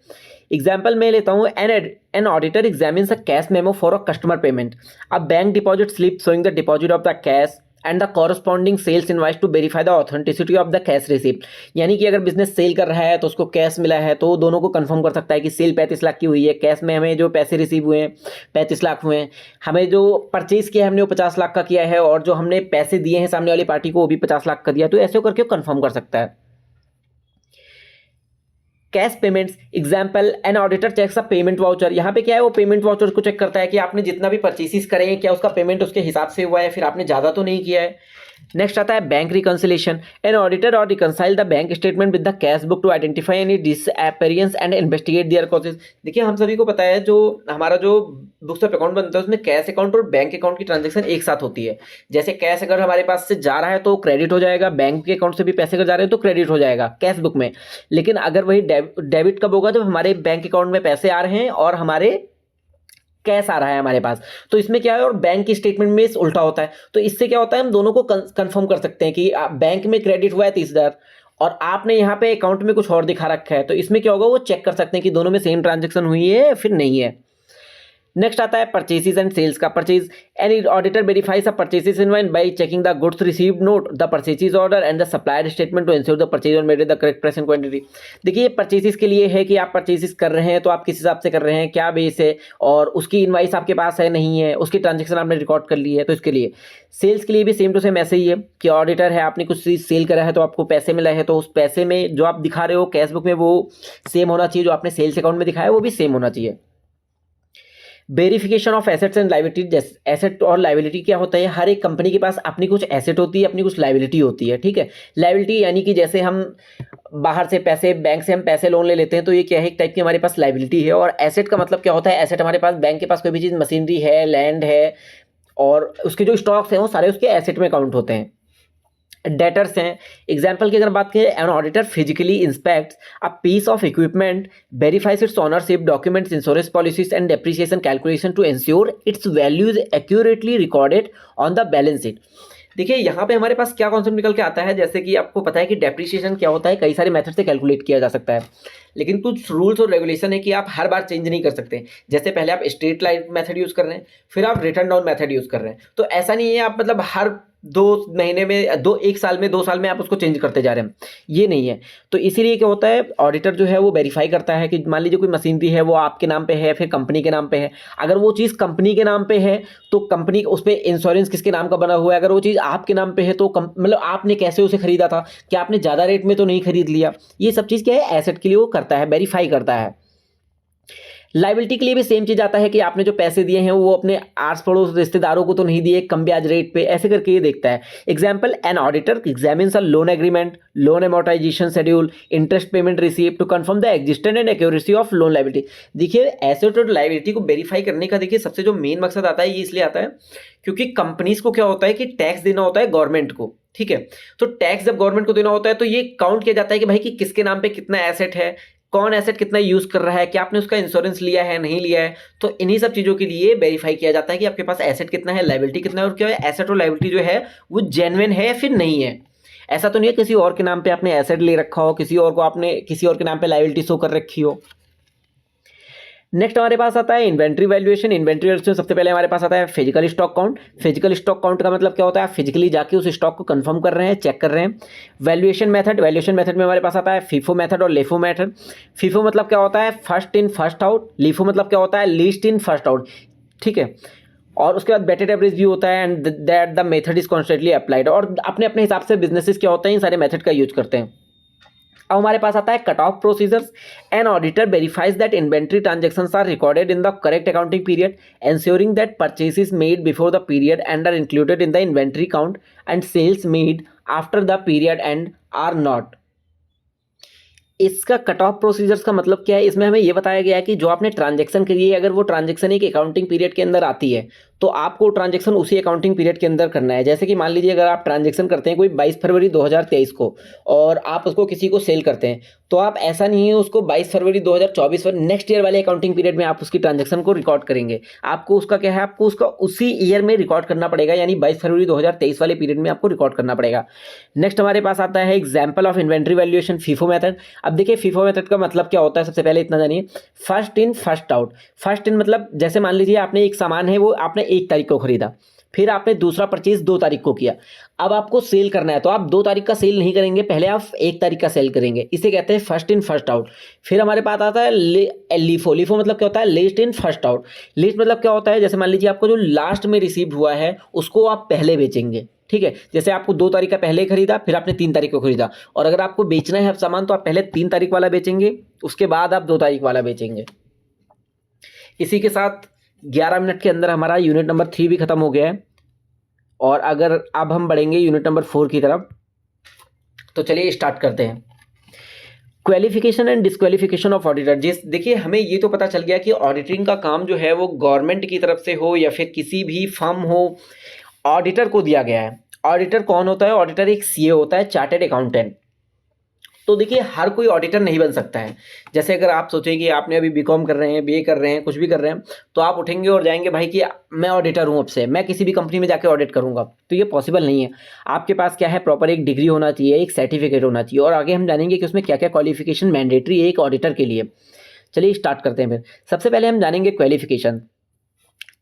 एग्जाम्पल मैं लेता हूँ, an auditor examines a cash memo for a customer payment, a bank deposit slip showing the deposit of the cash and the corresponding sales invoice to verify the authenticity of the cash receipt. यानी कि अगर business sell कर रहा है तो उसको cash मिला है, तो दोनों को कंफर्म कर सकता है कि सेल 35 लाख की हुई है, कैश में हमें जो पैसे रिसीव हुए हैं 35 लाख हुए हैं, हमें जो परचेज किया है हमने वो 50 लाख का किया है, और जो हमने पैसे दिए हैं सामने वाली पार्टी को वो भी 50 लाख का दिया। तो ऐसे करके कंफर्म कर सकता है। Cash payments example, an auditor checks a payment voucher. यहाँ पे क्या है, वो पेमेंट वाउचर को चेक करता है कि आपने जितना भी परचेसिस करे हैं क्या उसका पेमेंट उसके हिसाब से हुआ है, फिर आपने ज़्यादा तो नहीं किया है। नेक्स्ट आता है बैंक रिकंसिलेशन, एन ऑडिटर और reconcile the bank statement with the cash book to identify any disappearance and investigate their causes. देखिए, हम सभी को पता है जो हमारा जो बुक्स ऑफ अकाउंट बनता है उसमें कैश अकाउंट और बैंक अकाउंट की ट्रांजेक्शन एक साथ होती है। जैसे कैश अगर हमारे पास से जा रहा है तो क्रेडिट हो जाएगा, बैंक के अकाउंट से भी पैसे अगर जा रहे हैं तो क्रेडिट हो जाएगा कैश बुक में। लेकिन अगर वही डेबिट कब होगा, जब हमारे बैंक अकाउंट में पैसे आ रहे हैं और हमारे कैश आ रहा है हमारे पास। तो इसमें क्या है, और बैंक की स्टेटमेंट में उल्टा होता है। तो इससे क्या होता है, हम दोनों को कंफर्म कर सकते हैं कि बैंक में क्रेडिट हुआ है 30,000 और आपने यहाँ पे अकाउंट में कुछ और दिखा रखा है, तो इसमें क्या होगा, वो चेक कर सकते हैं कि दोनों में सेम ट्रांजेक्शन हुई है या फिर नहीं है। नेक्स्ट आता है परचेसेस एंड सेल्स का। Purchase, any auditor verifies a purchases invoice by checking the goods received note, the purchases order and the supplier statement to ensure the purchase are made the correct price and quantity. देखिए, purchases के लिए है कि आप purchases कर रहे हैं तो आप किस हिसाब से कर रहे हैं, क्या बेस है, और उसकी इनवाइस आपके पास है नहीं है, उसकी ट्रांजेक्शन आपने रिकॉर्ड कर ली है, तो इसके लिए। सेल्स के लिए भी सेम टू सेम ऐसे ही है कि ऑडिटर है, आपने कुछ चीज़ सेल करा है तो आपको पैसे मिला है, तो उस पैसे में जो आप दिखा रहे हो कैश बुक में वो सेम होना चाहिए, जो आपने सेल्स अकाउंट में दिखाया है वो भी सेम होना चाहिए। Verification of assets and liability, asset और लाइबिलिटी क्या होता है, हर एक कंपनी के पास अपनी कुछ एसेट होती है, अपनी कुछ लाइबिलिटी होती है, ठीक है। लाइबिलिटी यानी कि जैसे हम बाहर से पैसे, बैंक से हम पैसे लोन ले लेते हैं, तो ये क्या है, एक टाइप की हमारे पास लाइबिलिटी है। और एसेट का मतलब क्या होता है, एसेट हमारे पास बैंक के पास कोई भी चीज़, मशीनरी है, लैंड है, और उसके जो स्टॉक्स हैं वो सारे उसके एसेट में काउंट होते हैं। डेटर्स हैं, एग्जाम्पल की अगर बात करें, an auditor physically inspects a piece of equipment, verifies its ownership, documents insurance policies and depreciation calculation to ensure its values accurately recorded on the balance sheet. देखिए, यहाँ पे हमारे पास क्या कॉन्सेप्ट निकल के आता है, जैसे कि आपको पता है कि डेप्रिसिएशन क्या होता है, कई सारे मेथड से कैलकुलेट किया जा सकता है। लेकिन कुछ रूल्स और रेगुलेशन है कि आप हर बार चेंज नहीं कर सकते। जैसे पहले आप स्ट्रेट लाइन मेथड यूज़ कर रहे हैं, फिर आप रिटर्न डाउन मेथड यूज़ कर रहे हैं, तो ऐसा नहीं है आप मतलब हर 2 महीने में 1 साल में 2 साल में आप उसको चेंज करते जा रहे हैं, ये नहीं है। तो इसीलिए क्या होता है, ऑडिटर जो है वो वेरीफाई करता है कि मान लीजिए कोई मशीनरी है वो आपके नाम पे है, फिर कंपनी के नाम पे है। अगर वो चीज़ कंपनी के नाम पे है तो कंपनी उस पे इंश्योरेंस किसके नाम का बना हुआ है। अगर वो चीज़ आपके नाम पे है तो मतलब आपने कैसे उसे खरीदा था, क्या आपने ज़्यादा रेट में तो नहीं खरीद लिया। ये सब चीज़ क्या है, एसेट के लिए वो करता है, वेरीफाई करता है। लाइबिलिटी के लिए भी सेम चीज़ आता है कि आपने जो पैसे दिए हैं वो अपने आस पड़ोस रिश्तेदारों को तो नहीं दिए कम ब्याज रेट पे, ऐसे करके ये देखता है। Example, an auditor examines a loan agreement, loan amortisation schedule, interest payment receive to confirm the existence and accuracy of loan liability. देखिए एसेट और लाइबिलिटी को वेरीफाई करने का देखिए सबसे जो मेन मकसद आता है ये इसलिए आता है क्योंकि कंपनीज को क्या होता है कि टैक्स देना होता है गवर्नमेंट को, ठीक है। तो टैक्स जब गवर्नमेंट को देना होता है तो ये काउंट किया जाता है कि भाई कि किसके नाम पे कितना एसेट है, कौन एसेट कितना यूज कर रहा है, क्या आपने उसका इंश्योरेंस लिया है नहीं लिया है। तो इन्हीं सब चीजों के लिए वेरीफाई किया जाता है कि आपके पास एसेट कितना है, लाइबिलिटी कितना है, और क्या एसेट और लाइबिलिटी जो है वो जेन्युइन है या फिर नहीं है। ऐसा तो नहीं है किसी और के नाम पे आपने एसेट ले रखा हो, किसी और को आपने किसी और के नाम पे लाइबिलिटी शो कर रखी हो। नेक्स्ट हमारे पास आता है इन्वेंट्री वैल्यूएशन। इन्वेंट्री वैल्यूएशन सबसे पहले हमारे पास आता है physical stock count. Physical stock count का मतलब क्या होता है, आप फिजिकली जाके उस स्टॉक को कंफर्म कर रहे हैं, चेक कर रहे हैं। वैल्यूएशन मेथड, वैल्यूएशन मेथड में हमारे पास आता है फीफो मेथड और लेफो मेथड। फीफो मतलब क्या होता है, first in first out. LIFO मतलब क्या होता है, लीस्ट इन फर्स्ट आउट, ठीक है। और उसके बाद वेटेड एवरेज भी होता है and that the method is constantly applied. और अपने अपने हिसाब से बिजनेसेस क्या होते हैं इन सारे मेथड का यूज करते हैं। अब हमारे पास आता है cut off procedures. An auditor verifies that inventory transactions are recorded in the correct accounting period, ensuring that purchases made before the period and are included in the inventory count, and sales made after the period end are not। इसका cut off procedures का मतलब क्या है, इसमें हमें यह बताया गया है कि जो आपने ट्रांजेक्शन करी है अगर वो ट्रांजेक्शन एक अकाउंटिंग पीरियड के अंदर आती है तो आपको ट्रांजेक्शन उसी अकाउंटिंग पीरियड के अंदर करना है। जैसे कि मान लीजिए अगर आप ट्रांजेक्शन करते हैं कोई 22 फरवरी 2023 को और आप उसको किसी को सेल करते हैं तो आप ऐसा नहीं है उसको 22 फरवरी 2024 पर नेक्स्ट ईयर वाले अकाउंटिंग पीरियड में आप उसकी ट्रांजेक्शन को रिकॉर्ड करेंगे। आपको उसका क्या है, आपको उसका उसी ईयर में रिकॉर्ड करना पड़ेगा, यानी 22 फरवरी 2023 वाले पीरियड में आपको रिकॉर्ड करना पड़ेगा। नेक्स्ट हमारे पास आता है example of inventory valuation, FIFO method. अब देखिए फीफो मेथड का मतलब क्या होता है, सबसे पहले इतना जानिए। First in first out. First in मतलब जैसे मान लीजिए आपने एक सामान है वो आपने 1 तारीख को खरीदा, फिर आपने दूसरा परचेज 2 तारीख को किया, अब आपको सेल करना है तो आप 2 तारीख का सेल नहीं करेंगे, पहले आप 1 तारीख का सेल करेंगे, इसे कहते हैं फर्स्ट इन फर्स्ट आउट। फिर हमारे पास आता है लीफो। लीफो मतलब क्या होता है, list in first out. List मतलब क्या होता है, जैसे मान लीजिए आपको जो लास्ट में रिसीव हुआ है उसको आप पहले बेचेंगे, ठीक है। जैसे आपको 2 तारीख का पहले खरीदा, फिर आपने 3 तारीख को खरीदा, और अगर आपको बेचना है अब सामान तो आप पहले 3 तारीख वाला बेचेंगे, उसके बाद आप 2 तारीख वाला बेचेंगे। इसी के साथ 11 मिनट के अंदर हमारा यूनिट नंबर 3 भी खत्म हो गया है, और अगर अब हम बढ़ेंगे यूनिट नंबर 4 की तरफ, तो चलिए स्टार्ट करते हैं। Qualification and disqualification of auditor. जिस देखिए हमें ये तो पता चल गया कि ऑडिटिंग का काम जो है वो गवर्नमेंट की तरफ से हो या फिर किसी भी फर्म हो, ऑडिटर को दिया गया है। ऑडिटर कौन होता है, ऑडिटर एक सीए होता है, चार्टेड अकाउंटेंट। तो देखिए हर कोई ऑडिटर नहीं बन सकता है। जैसे अगर आप सोचें कि आपने अभी बीकॉम कर रहे हैं, बीए कर रहे हैं, कुछ भी कर रहे हैं, तो आप उठेंगे और जाएंगे भाई कि मैं ऑडिटर हूं, अब से मैं किसी भी कंपनी में जाके ऑडिट करूंगा, तो ये पॉसिबल नहीं है। आपके पास क्या है, प्रॉपर एक डिग्री होना चाहिए, एक सर्टिफिकेट होना चाहिए, और आगे हम जानेंगे कि उसमें क्या क्या क्वालिफिकेशन मैंडेटरी है एक ऑडिटर के लिए। चलिए स्टार्ट करते हैं। फिर सबसे पहले हम जानेंगे qualification.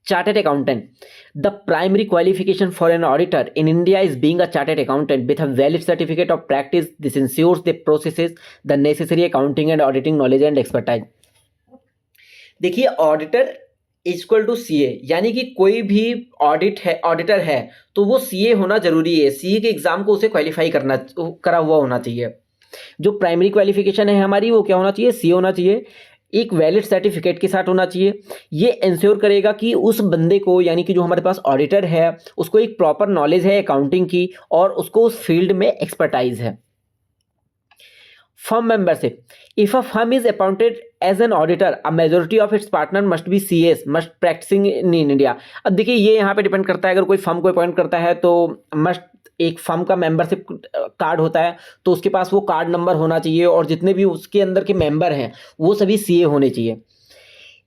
Chartered accountant. The primary qualification for an auditor in India is being a chartered accountant with a valid certificate of practice. This ensures they possesses the necessary accounting and auditing knowledge and expertise. देखिए auditor equal to CA, यानी कि कोई भी auditor है तो वो CA होना जरूरी है। सीए के एग्जाम को उसे क्वालिफाई करा हुआ होना चाहिए। जो प्राइमरी क्वालिफिकेशन है हमारी वो क्या होना चाहिए, सीए होना चाहिए, एक वैलिड सर्टिफिकेट के साथ होना चाहिए। ये इंश्योर करेगा कि उस बंदे को, यानी कि जो हमारे पास ऑडिटर है, उसको एक प्रॉपर नॉलेज है अकाउंटिंग की और उसको उस फील्ड में एक्सपर्टाइज है। Firm membership. If a firm is appointed as an auditor, a majority of its partner must be CS, must practicing in India. अब देखिए ये यहाँ पे डिपेंड करता है, अगर कोई फर्म को अपॉइंट करता है तो मस्ट एक फर्म का मेंबरशिप कार्ड होता है तो उसके पास वो कार्ड नंबर होना चाहिए, और जितने भी उसके अंदर के मेंबर हैं वो सभी सीए होने चाहिए।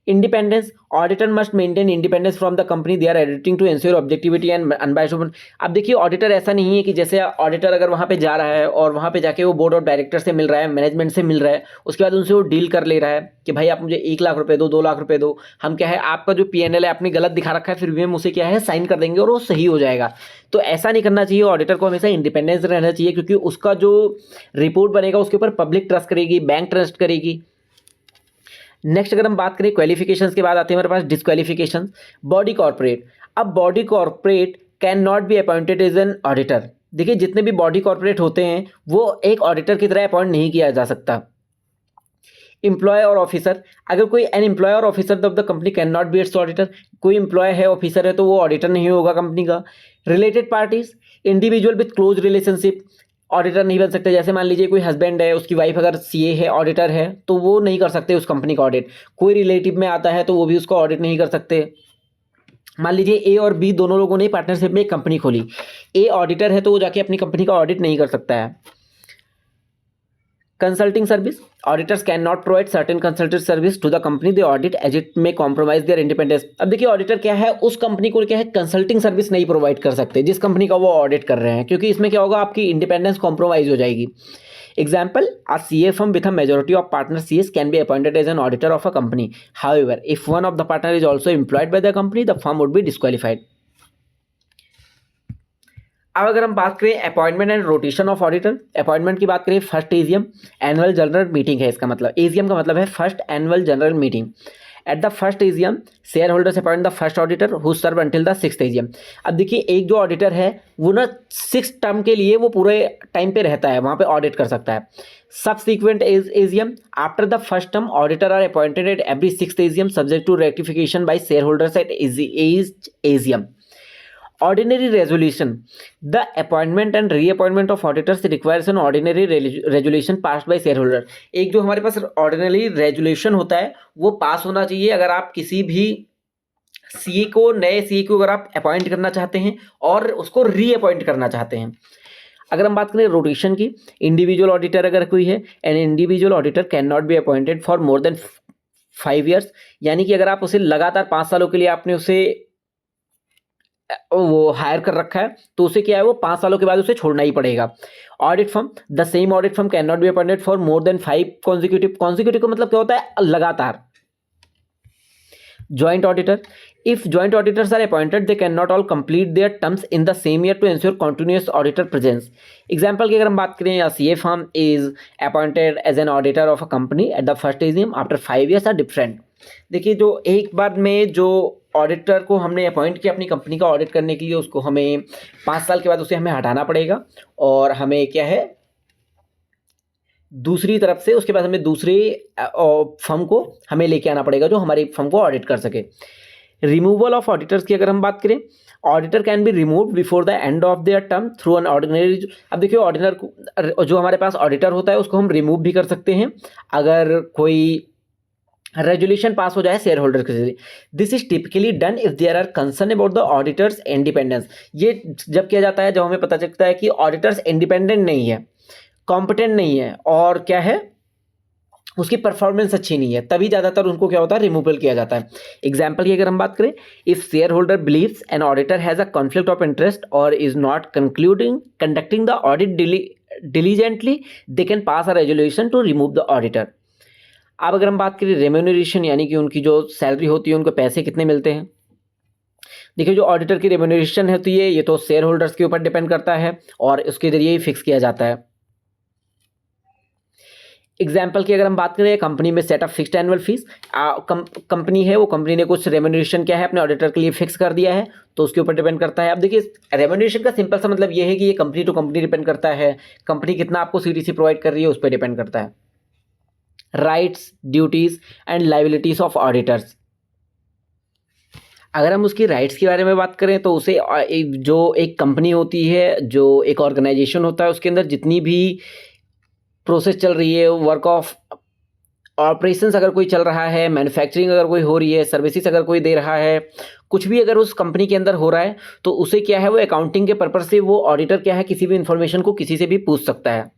Independence, auditor must maintain independence from the company they are auditing to ensure objectivity and unbiased. अब देखिए ऑडिटर ऐसा नहीं है कि जैसे ऑडिटर अगर वहाँ पे जा रहा है और वहाँ पे जाके वो बोर्ड ऑफ डायरेक्टर से मिल रहा है, मैनेजमेंट से मिल रहा है, उसके बाद उनसे वो डील कर ले रहा है कि भाई आप मुझे 1 लाख रुपए दो, 2 लाख रुपए दो, हम क्या है आपका जो PNL है आपने गलत दिखा रखा है, फिर भी हम उसे क्या है साइन कर देंगे और वो सही हो जाएगा। तो ऐसा नहीं करना चाहिए, ऑडिटर को हमेशा इंडिपेंडेंस रहना चाहिए, क्योंकि उसका जो रिपोर्ट बनेगा उसके ऊपर पब्लिक ट्रस्ट करेगी, बैंक ट्रस्ट करेगी। नेक्स्ट अगर हम बात करें क्वालिफिकेशंस के बाद आते हैं हमारे पास डिस्क्वालिफिकेशन। बॉडी कॉर्पोरेट, अब body corporate can not be appointed as an auditor. देखिए जितने भी बॉडी कॉर्पोरेट होते हैं वो एक ऑडिटर की तरह अपॉइंट नहीं किया जा सकता। एम्प्लॉय और ऑफिसर, अगर कोई एन एम्प्लॉय और officer of the company can not B it's auditor, कोई एम्प्लॉय है ऑफिसर है तो वो ऑडिटर नहीं होगा कंपनी का। Related parties, individual with close relationship auditor नहीं बन सकते। जैसे मान लीजिए कोई हस्बैंड है, उसकी वाइफ अगर CA है, ऑडिटर है, तो वो नहीं कर सकते उस कंपनी का ऑडिट। कोई रिलेटिव में आता है तो वो भी उसको ऑडिट नहीं कर सकते। मान लीजिए A और B दोनों लोगों ने पार्टनरशिप में एक कंपनी खोली, A ऑडिटर है तो वो जाके अपनी कंपनी का ऑडिट नहीं कर सकता है। Consulting service, auditors can not provide certain consultant service to the company they audit as it may compromise their independence. अब देखिए ऑडिटर क्या है, उस कंपनी को क्या है कंसल्टिंग सर्विस नहीं प्रोवाइड कर सकते जिस कंपनी का वो ऑडिट कर रहे हैं, क्योंकि इसमें क्या होगा आपकी इंडिपेंडेंस कॉम्प्रोमाइज हो जाएगी। Example, a CA firm with a majority of partner CAs can be appointed as an auditor of a company. However, if one of the partner is also employed by the company, the firm would be disqualified. अब अगर हम बात करें appointment and rotation of auditor, appointment की बात करें, first AGM annual general meeting है इसका मतलब, एजीएम का मतलब है first annual general meeting. At the first AGM share holders appoint the first auditor who serve until the 6th AGM. अब देखिए एक जो ऑडिटर है वो ना 6 टर्म के लिए वो पूरे टाइम पे रहता है, वहाँ पे ऑडिट कर सकता है। Subsequent AGM after the first term auditor are appointed at every 6th AGM subject to rectification by share holders at each AGM. Ordinary resolution, the appointment and reappointment of auditors requires an ordinary resolution passed by shareholder। एक जो हमारे पास ordinary resolution होता है वो पास होना चाहिए अगर आप किसी भी CA को, नए CA को अगर आप अपॉइंट करना चाहते हैं और उसको रीअपॉइंट करना चाहते हैं। अगर हम बात करें रोटेशन की, इंडिविजुअल ऑडिटर अगर कोई है, an individual auditor can not be appointed for more than 5 years, यानी कि अगर आप उसे लगातार 5 सालों के लिए आपने उसे वो हायर कर रखा है तो उसे क्या है वो 5 सालों के बाद उसे छोड़ना ही पड़ेगा। Audit firm, the same audit firm can not be appointed for more than 5 consecutive, consecutive का मतलब क्या होता है लगातार। Joint auditor, if joint auditors are appointed they can not all complete their terms in the same year to ensure continuous auditor presence. Example की अगर हम बात करें, CA firm is appointed as an auditor of a company at the first AGM after 5 years are different. देखिए जो एक बार में जो ऑडिटर को हमने अपॉइंट किया अपनी कंपनी का ऑडिट करने के लिए, उसको हमें 5 साल के बाद उसे हमें हटाना पड़ेगा और हमें क्या है दूसरी तरफ से उसके बाद हमें दूसरे फर्म को हमें लेके आना पड़ेगा जो हमारी फर्म को ऑडिट कर सके। रिमूवल ऑफ ऑडिटर्स की अगर हम बात करें, auditor can be remove before the end of their term through an ordinary. अब देखिए ऑर्डिनर जो हमारे पास ऑडिटर होता है उसको हम रिमूव भी कर सकते हैं अगर कोई रेजोल्यूशन पास हो जाए शेयर होल्डर के जरिए। This is typically done if there are concern about the auditors independence. ये जब किया जाता है जब हमें पता चलता है कि ऑडिटर्स इंडिपेंडेंट नहीं है, कॉम्पिटेंट नहीं है और क्या है उसकी परफॉर्मेंस अच्छी नहीं है, तभी ज़्यादातर उनको क्या होता है रिमूवल किया जाता है। एग्जाम्पल की अगर हम बात करें, if shareholder believes an auditor has a conflict of interest or is not conducting the audit diligently they can pass a resolution to remove the auditor. अब अगर हम बात करें रेम्यूनरेशन, यानी कि उनकी जो सैलरी होती है उनको पैसे कितने मिलते हैं। देखिए जो ऑडिटर की रेम्यूनरेशन होती है ये तो शेयर होल्डर्स के ऊपर डिपेंड करता है और उसके जरिए ही फिक्स किया जाता है। एग्जाम्पल की अगर हम बात करें, कंपनी में set up fixed annual fees, company है वो कंपनी ने कुछ रेम्यूनरेशन क्या है अपने ऑडिटर के लिए फिक्स कर दिया है तो उसके ऊपर डिपेंड करता है। अब देखिए रेम्यूनरेशन का सिंपल सा मतलब ये है कि ये कंपनी टू कंपनी डिपेंड करता है, कंपनी कितना आपको CTC प्रोवाइड कर रही है उस पर डिपेंड करता है। Rights, duties and liabilities of auditors, अगर हम उसकी राइट्स के बारे में बात करें तो उसे जो एक कंपनी होती है, जो एक ऑर्गेनाइजेशन होता है, उसके अंदर जितनी भी प्रोसेस चल रही है, वर्क ऑफ ऑपरेशंस अगर कोई चल रहा है, मैन्युफैक्चरिंग अगर कोई हो रही है, सर्विसेज अगर कोई दे रहा है, कुछ भी अगर उस कंपनी के अंदर हो रहा है तो उसे क्या है वो अकाउंटिंग के पर्पज से वो ऑडिटर क्या है किसी भी इंफॉर्मेशन को किसी से भी पूछ सकता है।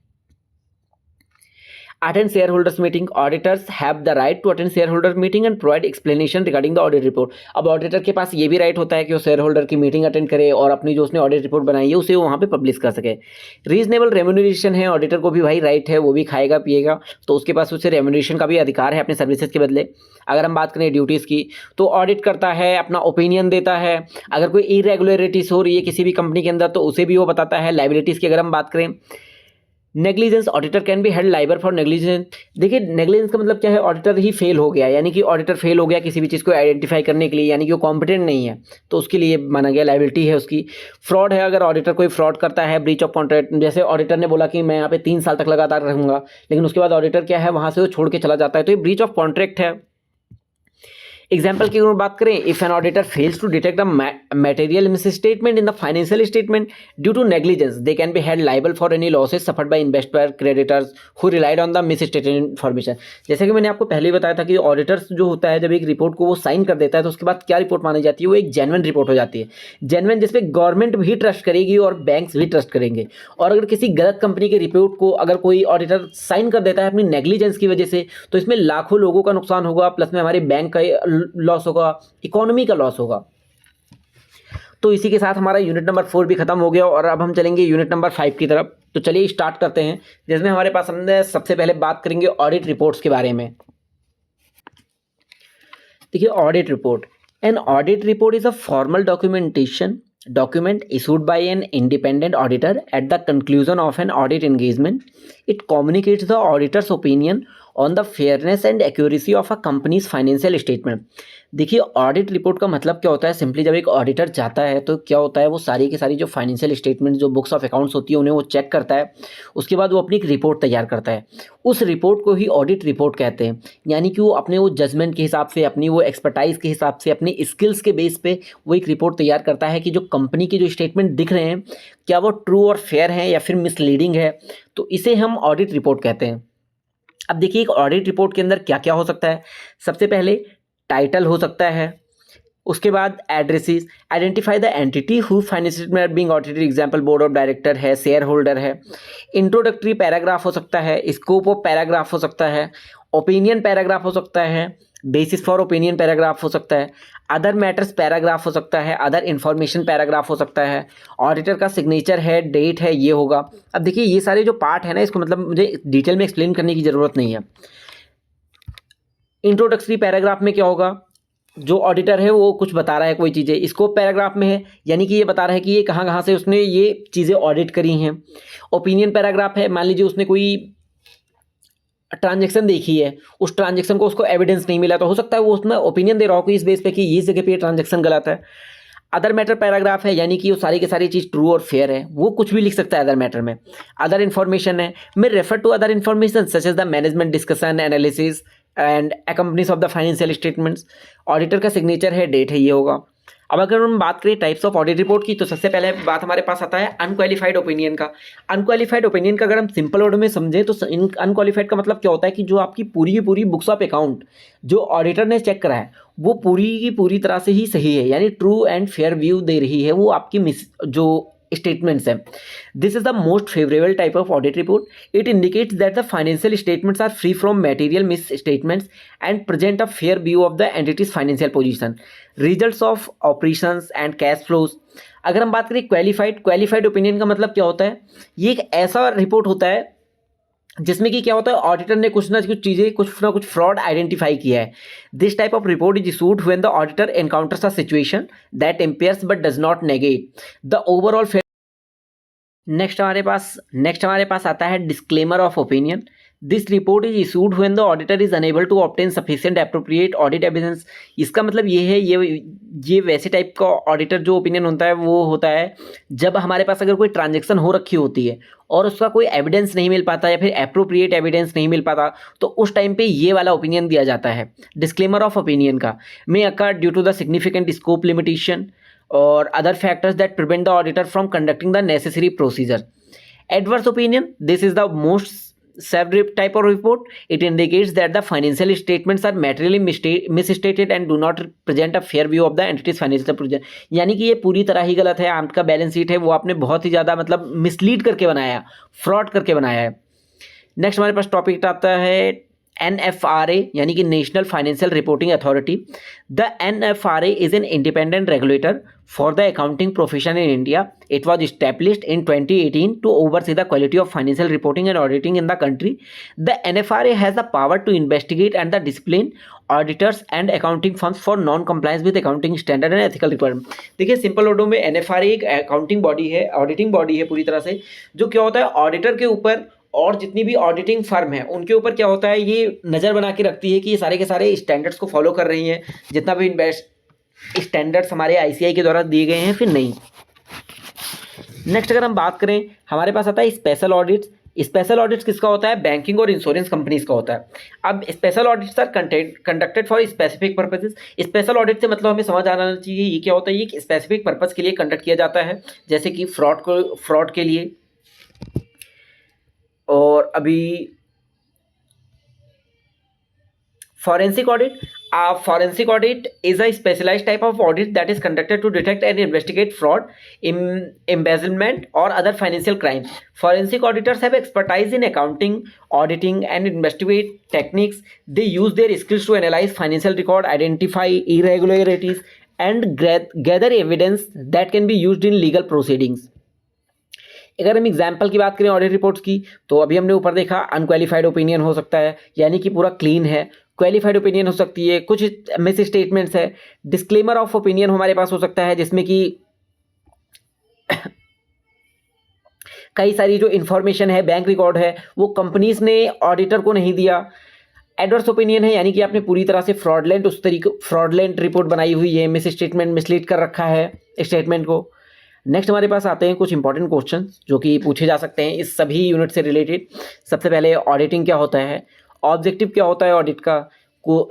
Attend shareholders meeting. Auditors have the right to attend shareholders meeting and provide explanation regarding the audit report. अब ऑडिटर के पास ये भी राइट होता है कि वो शेयर होल्डर की मीटिंग अटेंड करे और अपनी जो उसने ऑडिट रिपोर्ट बनाई है उसे वो वहाँ पे पब्लिश कर सके। रीजनेबल रेम्यूनरेशन है, ऑडिटर को भी भाई राइट है, वो भी खाएगा पिएगा, तो उसके पास उसे रेम्यूनरेशन का भी अधिकार है अपने सर्विसेज के बदले। अगर हम बात करें ड्यूटीज़ की, तो ऑडिट करता है, अपना ओपिनियन देता है, अगर कोई इरेगुलरिटीज़ हो रही है किसी भी कंपनी के अंदर तो उसे भी वो बताता है। लाइबिलिटीज़ की अगर हम बात करें, negligence, auditor can be held liable for negligence. देखिए नेग्लिजेंस का मतलब क्या है, ऑडिटर ही फेल हो गया, यानी कि ऑडिटर फेल हो गया किसी भी चीज़ को आइडेंटिफाई करने के लिए, यानी कि वो कॉम्पिटेंट नहीं है, तो उसके लिए माना गया लाइबिलिटी है उसकी। फ्रॉड है, अगर ऑडिटर कोई फ्रॉड करता है, ब्रीच ऑफ कॉन्ट्रैक्ट, जैसे ऑडिटर ने बोला कि मैं यहाँ पे 3 साल तक लगातार रहूँगा, लेकिन उसके बाद ऑडिटर क्या है वहाँ से वो छोड़ के चला जाता है, तो ये ब्रीच ऑफ कॉन्ट्रैक्ट है। एग्जाम्पल की अगर बात करें, if an auditor fails to detect a material misstatement in the financial statement due to negligence, they can be held liable for any losses suffered by investor creditors who relied on the misstated information। जैसे कि मैंने आपको पहले ही बताया था कि auditors जो होता है जब एक रिपोर्ट को वो साइन कर देता है तो उसके बाद क्या रिपोर्ट मानी जाती है, वो एक जेन्युइन रिपोर्ट हो जाती है। जेन्युइन जिसपे गवर्नमेंट भी ट्रस्ट करेगी और बैंक्स भी ट्रस्ट करेंगे। और अगर किसी गलत कंपनी के रिपोर्ट को अगर कोई ऑडिटर साइन कर देता है अपनी नेग्लिजेंस की वजह से, तो इसमें लाखों लोगों का नुकसान होगा, प्लस में हमारे बैंक का लॉस होगा, इकोनॉमी का लॉस होगा। तो इसी के साथ हमारा यूनिट नंबर 4 भी खत्म हो गया और अब हम चलेंगे यूनिट नंबर 5 की तरफ। तो चलिए स्टार्ट करते हैं, जिसमें हमारे पास हमने सबसे पहले बात करेंगे ऑडिट रिपोर्ट्स के बारे में। देखिए audit report, N audit report is a formal document issued by an independent auditor at the conclusion of an audit engagement. It communicates the auditor's opinion on the fairness and accuracy of a company's financial statement। देखिए audit report का मतलब क्या होता है, simply जब एक auditor जाता है तो क्या होता है, वो सारी की सारी जो फाइनेंशियल स्टेटमेंट जो बुक्स ऑफ अकाउंट्स होती है उन्हें वो चेक करता है, उसके बाद वो अपनी एक रिपोर्ट तैयार करता है। उस रिपोर्ट को ही ऑडिट रिपोर्ट कहते हैं, यानी कि वो अपने वो जजमेंट के हिसाब से, अपनी वो एक्सपर्टाइज के हिसाब से, अपनी स्किल्स के बेस पे वो एक रिपोर्ट तैयार करता है कि जो कंपनी के जो स्टेटमेंट दिख रहे हैं क्या वो ट्रू और फेयर हैं या फिर मिसलीडिंग है, तो इसे हम ऑडिट रिपोर्ट कहते हैं। अब देखिए एक ऑडिट रिपोर्ट के अंदर क्या क्या हो सकता है, सबसे पहले टाइटल हो सकता है, उसके बाद addresses, identify the entity who financial being audited, example board of director है, शेयर होल्डर है। इंट्रोडक्टरी पैराग्राफ हो सकता है, स्कोप ऑफ पैराग्राफ हो सकता है, ओपिनियन पैराग्राफ हो सकता है, बेसिस फॉर ओपिनियन पैराग्राफ हो सकता है, अदर मैटर्स पैराग्राफ हो सकता है, अदर इन्फॉर्मेशन पैराग्राफ हो सकता है, ऑडिटर का सिग्नेचर है, डेट है, ये होगा। अब देखिए ये सारे जो पार्ट है ना, इसको मतलब मुझे डिटेल में एक्सप्लेन करने की ज़रूरत नहीं है। इंट्रोडक्टरी पैराग्राफ में क्या होगा, जो ऑडिटर है वो कुछ बता रहा है कोई चीज़ें। स्कोप पैराग्राफ में है, यानी कि ये बता रहा है कि ये कहाँ कहाँ से उसने ये चीज़ें ऑडिट करी हैं। ओपिनियन पैराग्राफ है, मान लीजिए उसने कोई ट्रांजैक्शन देखी है, उस ट्रांजैक्शन को उसको एविडेंस नहीं मिला, तो हो सकता है वो उसमें ओपिनियन दे रहा हो कि इस बेस पे कि इस जगह पे ये ट्रांजैक्शन गलत है। अदर मैटर पैराग्राफ है, यानी कि वो सारी की सारी चीज़ ट्रू और फेयर है, वो कुछ भी लिख सकता है अदर मैटर में। अदर इन्फॉर्मेशन है, मैं refer to other information such as the management discussion analysis and accompanies of the financial statements. Auditor का सिग्नेचर है, डेट है, ये होगा। अब अगर हम बात करें टाइप्स ऑफ ऑडिट रिपोर्ट की, तो सबसे पहले बात हमारे पास आता है अनक्वालिफाइड ओपिनियन का। अनक्वालिफाइड ओपिनियन का अगर हम सिंपल वर्ड में समझें तो अनक्वालिफाइड का मतलब क्या होता है कि जो आपकी पूरी की पूरी बुक्स ऑफ अकाउंट जो ऑडिटर ने चेक करा है वो पूरी की पूरी तरह से ही सही है, यानी ट्रू एंड फेयर व्यू दे रही है वो आपकी जो स्टेटमेंट्स हैं। This is the most favourable type of audit report. It indicates that the financial statements are free from material misstatements and present a fair view of the entity's financial position, results of operations and cash flows. अगर हम बात करें qualified opinion का मतलब क्या होता है, ये एक ऐसा रिपोर्ट होता है जिसमें कि क्या होता है, ऑडिटर ने कुछ ना कुछ चीज़ें, कुछ ना कुछ फ्रॉड आइडेंटिफाई किया है। This type of report is issued when the auditor encounters a situation that impairs but does not negate the overall. Next हमारे पास आता है disclaimer of opinion. This report is issued when the auditor is unable to obtain sufficient appropriate audit evidence. इसका मतलब ये है, ये वैसे टाइप का ऑडिटर जो ओपिनियन होता है वो होता है जब हमारे पास अगर कोई ट्रांजैक्शन हो रखी होती है और उसका कोई एविडेंस नहीं मिल पाता या फिर एप्रोप्रिएट एविडेंस नहीं मिल पाता, तो उस टाइम पे ये वाला ओपिनियन दिया जाता है। डिस्क्लेमर ऑफ ओपिनियन का may occur due to the significant scope limitation or other factors that prevent the auditor from conducting the necessary procedure. Adverse opinion, this is the most severe type of report. It indicates that the financial statements are materially misstated and do not present a fair view of the entity's financial position। यानी कि ये पूरी तरह ही गलत है, आपका balance sheet है वो आपने बहुत ही ज़्यादा मतलब मिसलीड करके बनाया, फ्रॉड करके बनाया है। नेक्स्ट हमारे पास टॉपिक आता है NFRA यानी कि national financial reporting authority. The NFRA is an independent regulator for the accounting profession in India. It was established in 2018 to oversee the quality of financial reporting and auditing in the country. The NFRA has the power to investigate and the discipline auditors and accounting firms for non-compliance with accounting standard and ethical requirement. देखिए simple वर्डों में NFRA एक accounting body है, auditing body है पूरी तरह से, जो क्या होता है ऑडिटर के ऊपर और जितनी भी ऑडिटिंग फर्म है उनके ऊपर क्या होता है ये नज़र बना के रखती है कि ये सारे के सारे स्टैंडर्ड्स को फॉलो कर रही हैं, जितना भी स्टैंडर्ड्स हमारे ICAI के द्वारा दिए गए हैं फिर नहीं. नेक्स्ट अगर हम बात करें हमारे पास आता है स्पेशल ऑडिट्स. स्पेशल ऑडिट्स किसका होता है? बैंकिंग और इंश्योरेंस कंपनीज का होता है. अब special audits are conducted for specific purposes. Special audit से मतलब हमें समझ आना चाहिए ये क्या होता है, ये एक स्पेसिफिक पर्पस के लिए कंडक्ट किया जाता है, जैसे कि फ्रॉड के लिए. और अभी forensic audit. Forensic audit is a specialized type of audit that is conducted to detect and investigate fraud, embezzlement or other financial crimes. Forensic auditors have expertise in accounting, auditing and investigate techniques. They use their skills to analyze financial record, identify irregularities and gather evidence that can be used in legal proceedings. अगर हम example की बात करें audit reports की, तो अभी हमने ऊपर देखा अनक्वालिफाइड ओपिनियन हो सकता है यानी कि पूरा क्लीन है. क्वालिफाइड ओपिनियन हो सकती है, कुछ मिस स्टेटमेंट्स है. डिस्क्लेमर ऑफ ओपिनियन हमारे पास हो सकता है जिसमें कि कई सारी जो इन्फॉर्मेशन है, बैंक रिकॉर्ड है, वो कंपनीज ने ऑडिटर को नहीं दिया. एडवर्स ओपिनियन है यानी कि आपने पूरी तरह से फ्रॉडलेंट रिपोर्ट बनाई हुई है, मिस स्टेटमेंट मिसलीड कर रखा है स्टेटमेंट को. नेक्स्ट हमारे पास आते हैं कुछ इंपॉर्टेंट क्वेश्चन जो कि पूछे जा सकते हैं इस सभी यूनिट से रिलेटेड. सबसे पहले ऑडिटिंग क्या होता है, ऑब्जेक्टिव क्या होता है ऑडिट का,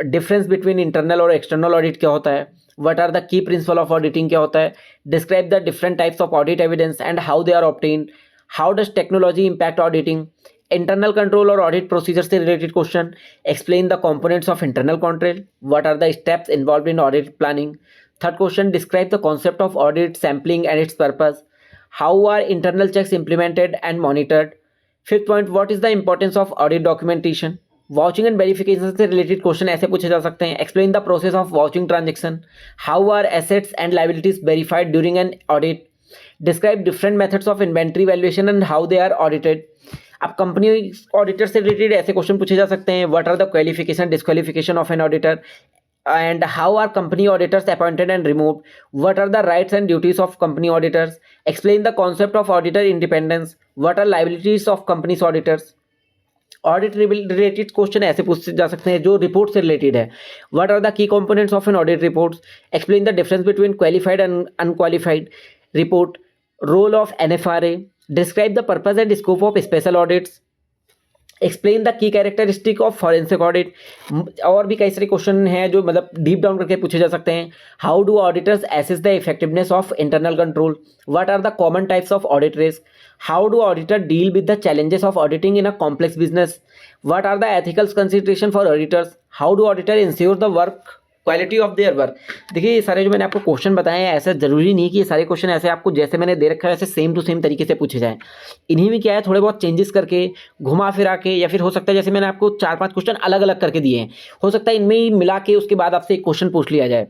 डिफरेंस बिटवीन इंटरनल और एक्सटर्नल ऑडिट क्या होता है, what are the key principle of auditing क्या होता है, describe the different types of audit evidence and how they are obtained, how does technology impact auditing, internal control और audit procedure से related question, explain the components of internal control, what are the steps involve in audit planning. Third question, describe the concept of audit sampling and its purpose. How are internal checks implemented and monitored? Fifth point, what is the importance of audit documentation? Vouching and verification से related question ऐसे पूछे जा सकते हैं. Explain the process of vouching transaction. How are assets and liabilities verified during an audit? Describe different methods of inventory valuation and how they are audited. अब company auditor से related ऐसे question पूछे जा सकते हैं. What are the qualification disqualification of an auditor? And how are company auditors appointed and removed? What are the rights and duties of company auditors? Explain the concept of auditor independence. What are liabilities of company's auditors? Audit related question ऐसे पूछे जा सकते हैं जो report से related है. What are the key components of an audit report? Explain the difference between qualified and unqualified report. Role of NFRA. Describe the purpose and scope of special audits. Explain the key characteristic of forensic audit. और भी कई सारे question हैं जो मतलब deep down करके पूछे जा सकते हैं. How do auditors assess the effectiveness of internal control? What are the common types of audit risk? How do auditor deal with the challenges of auditing in a complex business? What are the ethical consideration for auditors? How do auditor ensure the work quality of their work? देखिए ये सारे जो मैंने आपको question बताए हैं ऐसा ज़रूरी नहीं कि ये सारे क्वेश्चन ऐसे आपको जैसे मैंने दे रखा है ऐसे सेम टू सेम तरीके से पूछे जाएं. इन्हीं में क्या है थोड़े बहुत चेंजेस करके घुमा फिरा के, या फिर हो सकता है जैसे मैंने आपको 4-5 क्वेश्चन अलग अलग करके दिए हैं, हो सकता है इनमें ही मिला के उसके बाद आपसे एक क्वेश्चन पूछ लिया जाए.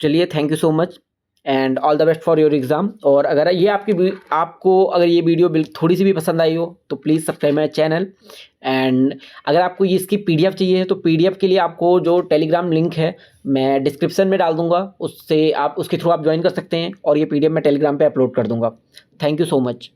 चलिए, thank you so much and all the best for your exam. और अगर ये आपको अगर ये वीडियो थोड़ी सी भी पसंद आई हो तो please subscribe my channel. And अगर आपको ये इसकी PDF चाहिए है तो PDF के लिए आपको जो टेलीग्राम लिंक है मैं डिस्क्रिप्शन में डाल दूंगा, उससे आप उसके थ्रू आप ज्वाइन कर सकते हैं और ये PDF मैं टेलीग्राम पे अपलोड कर दूंगा. Thank you so much.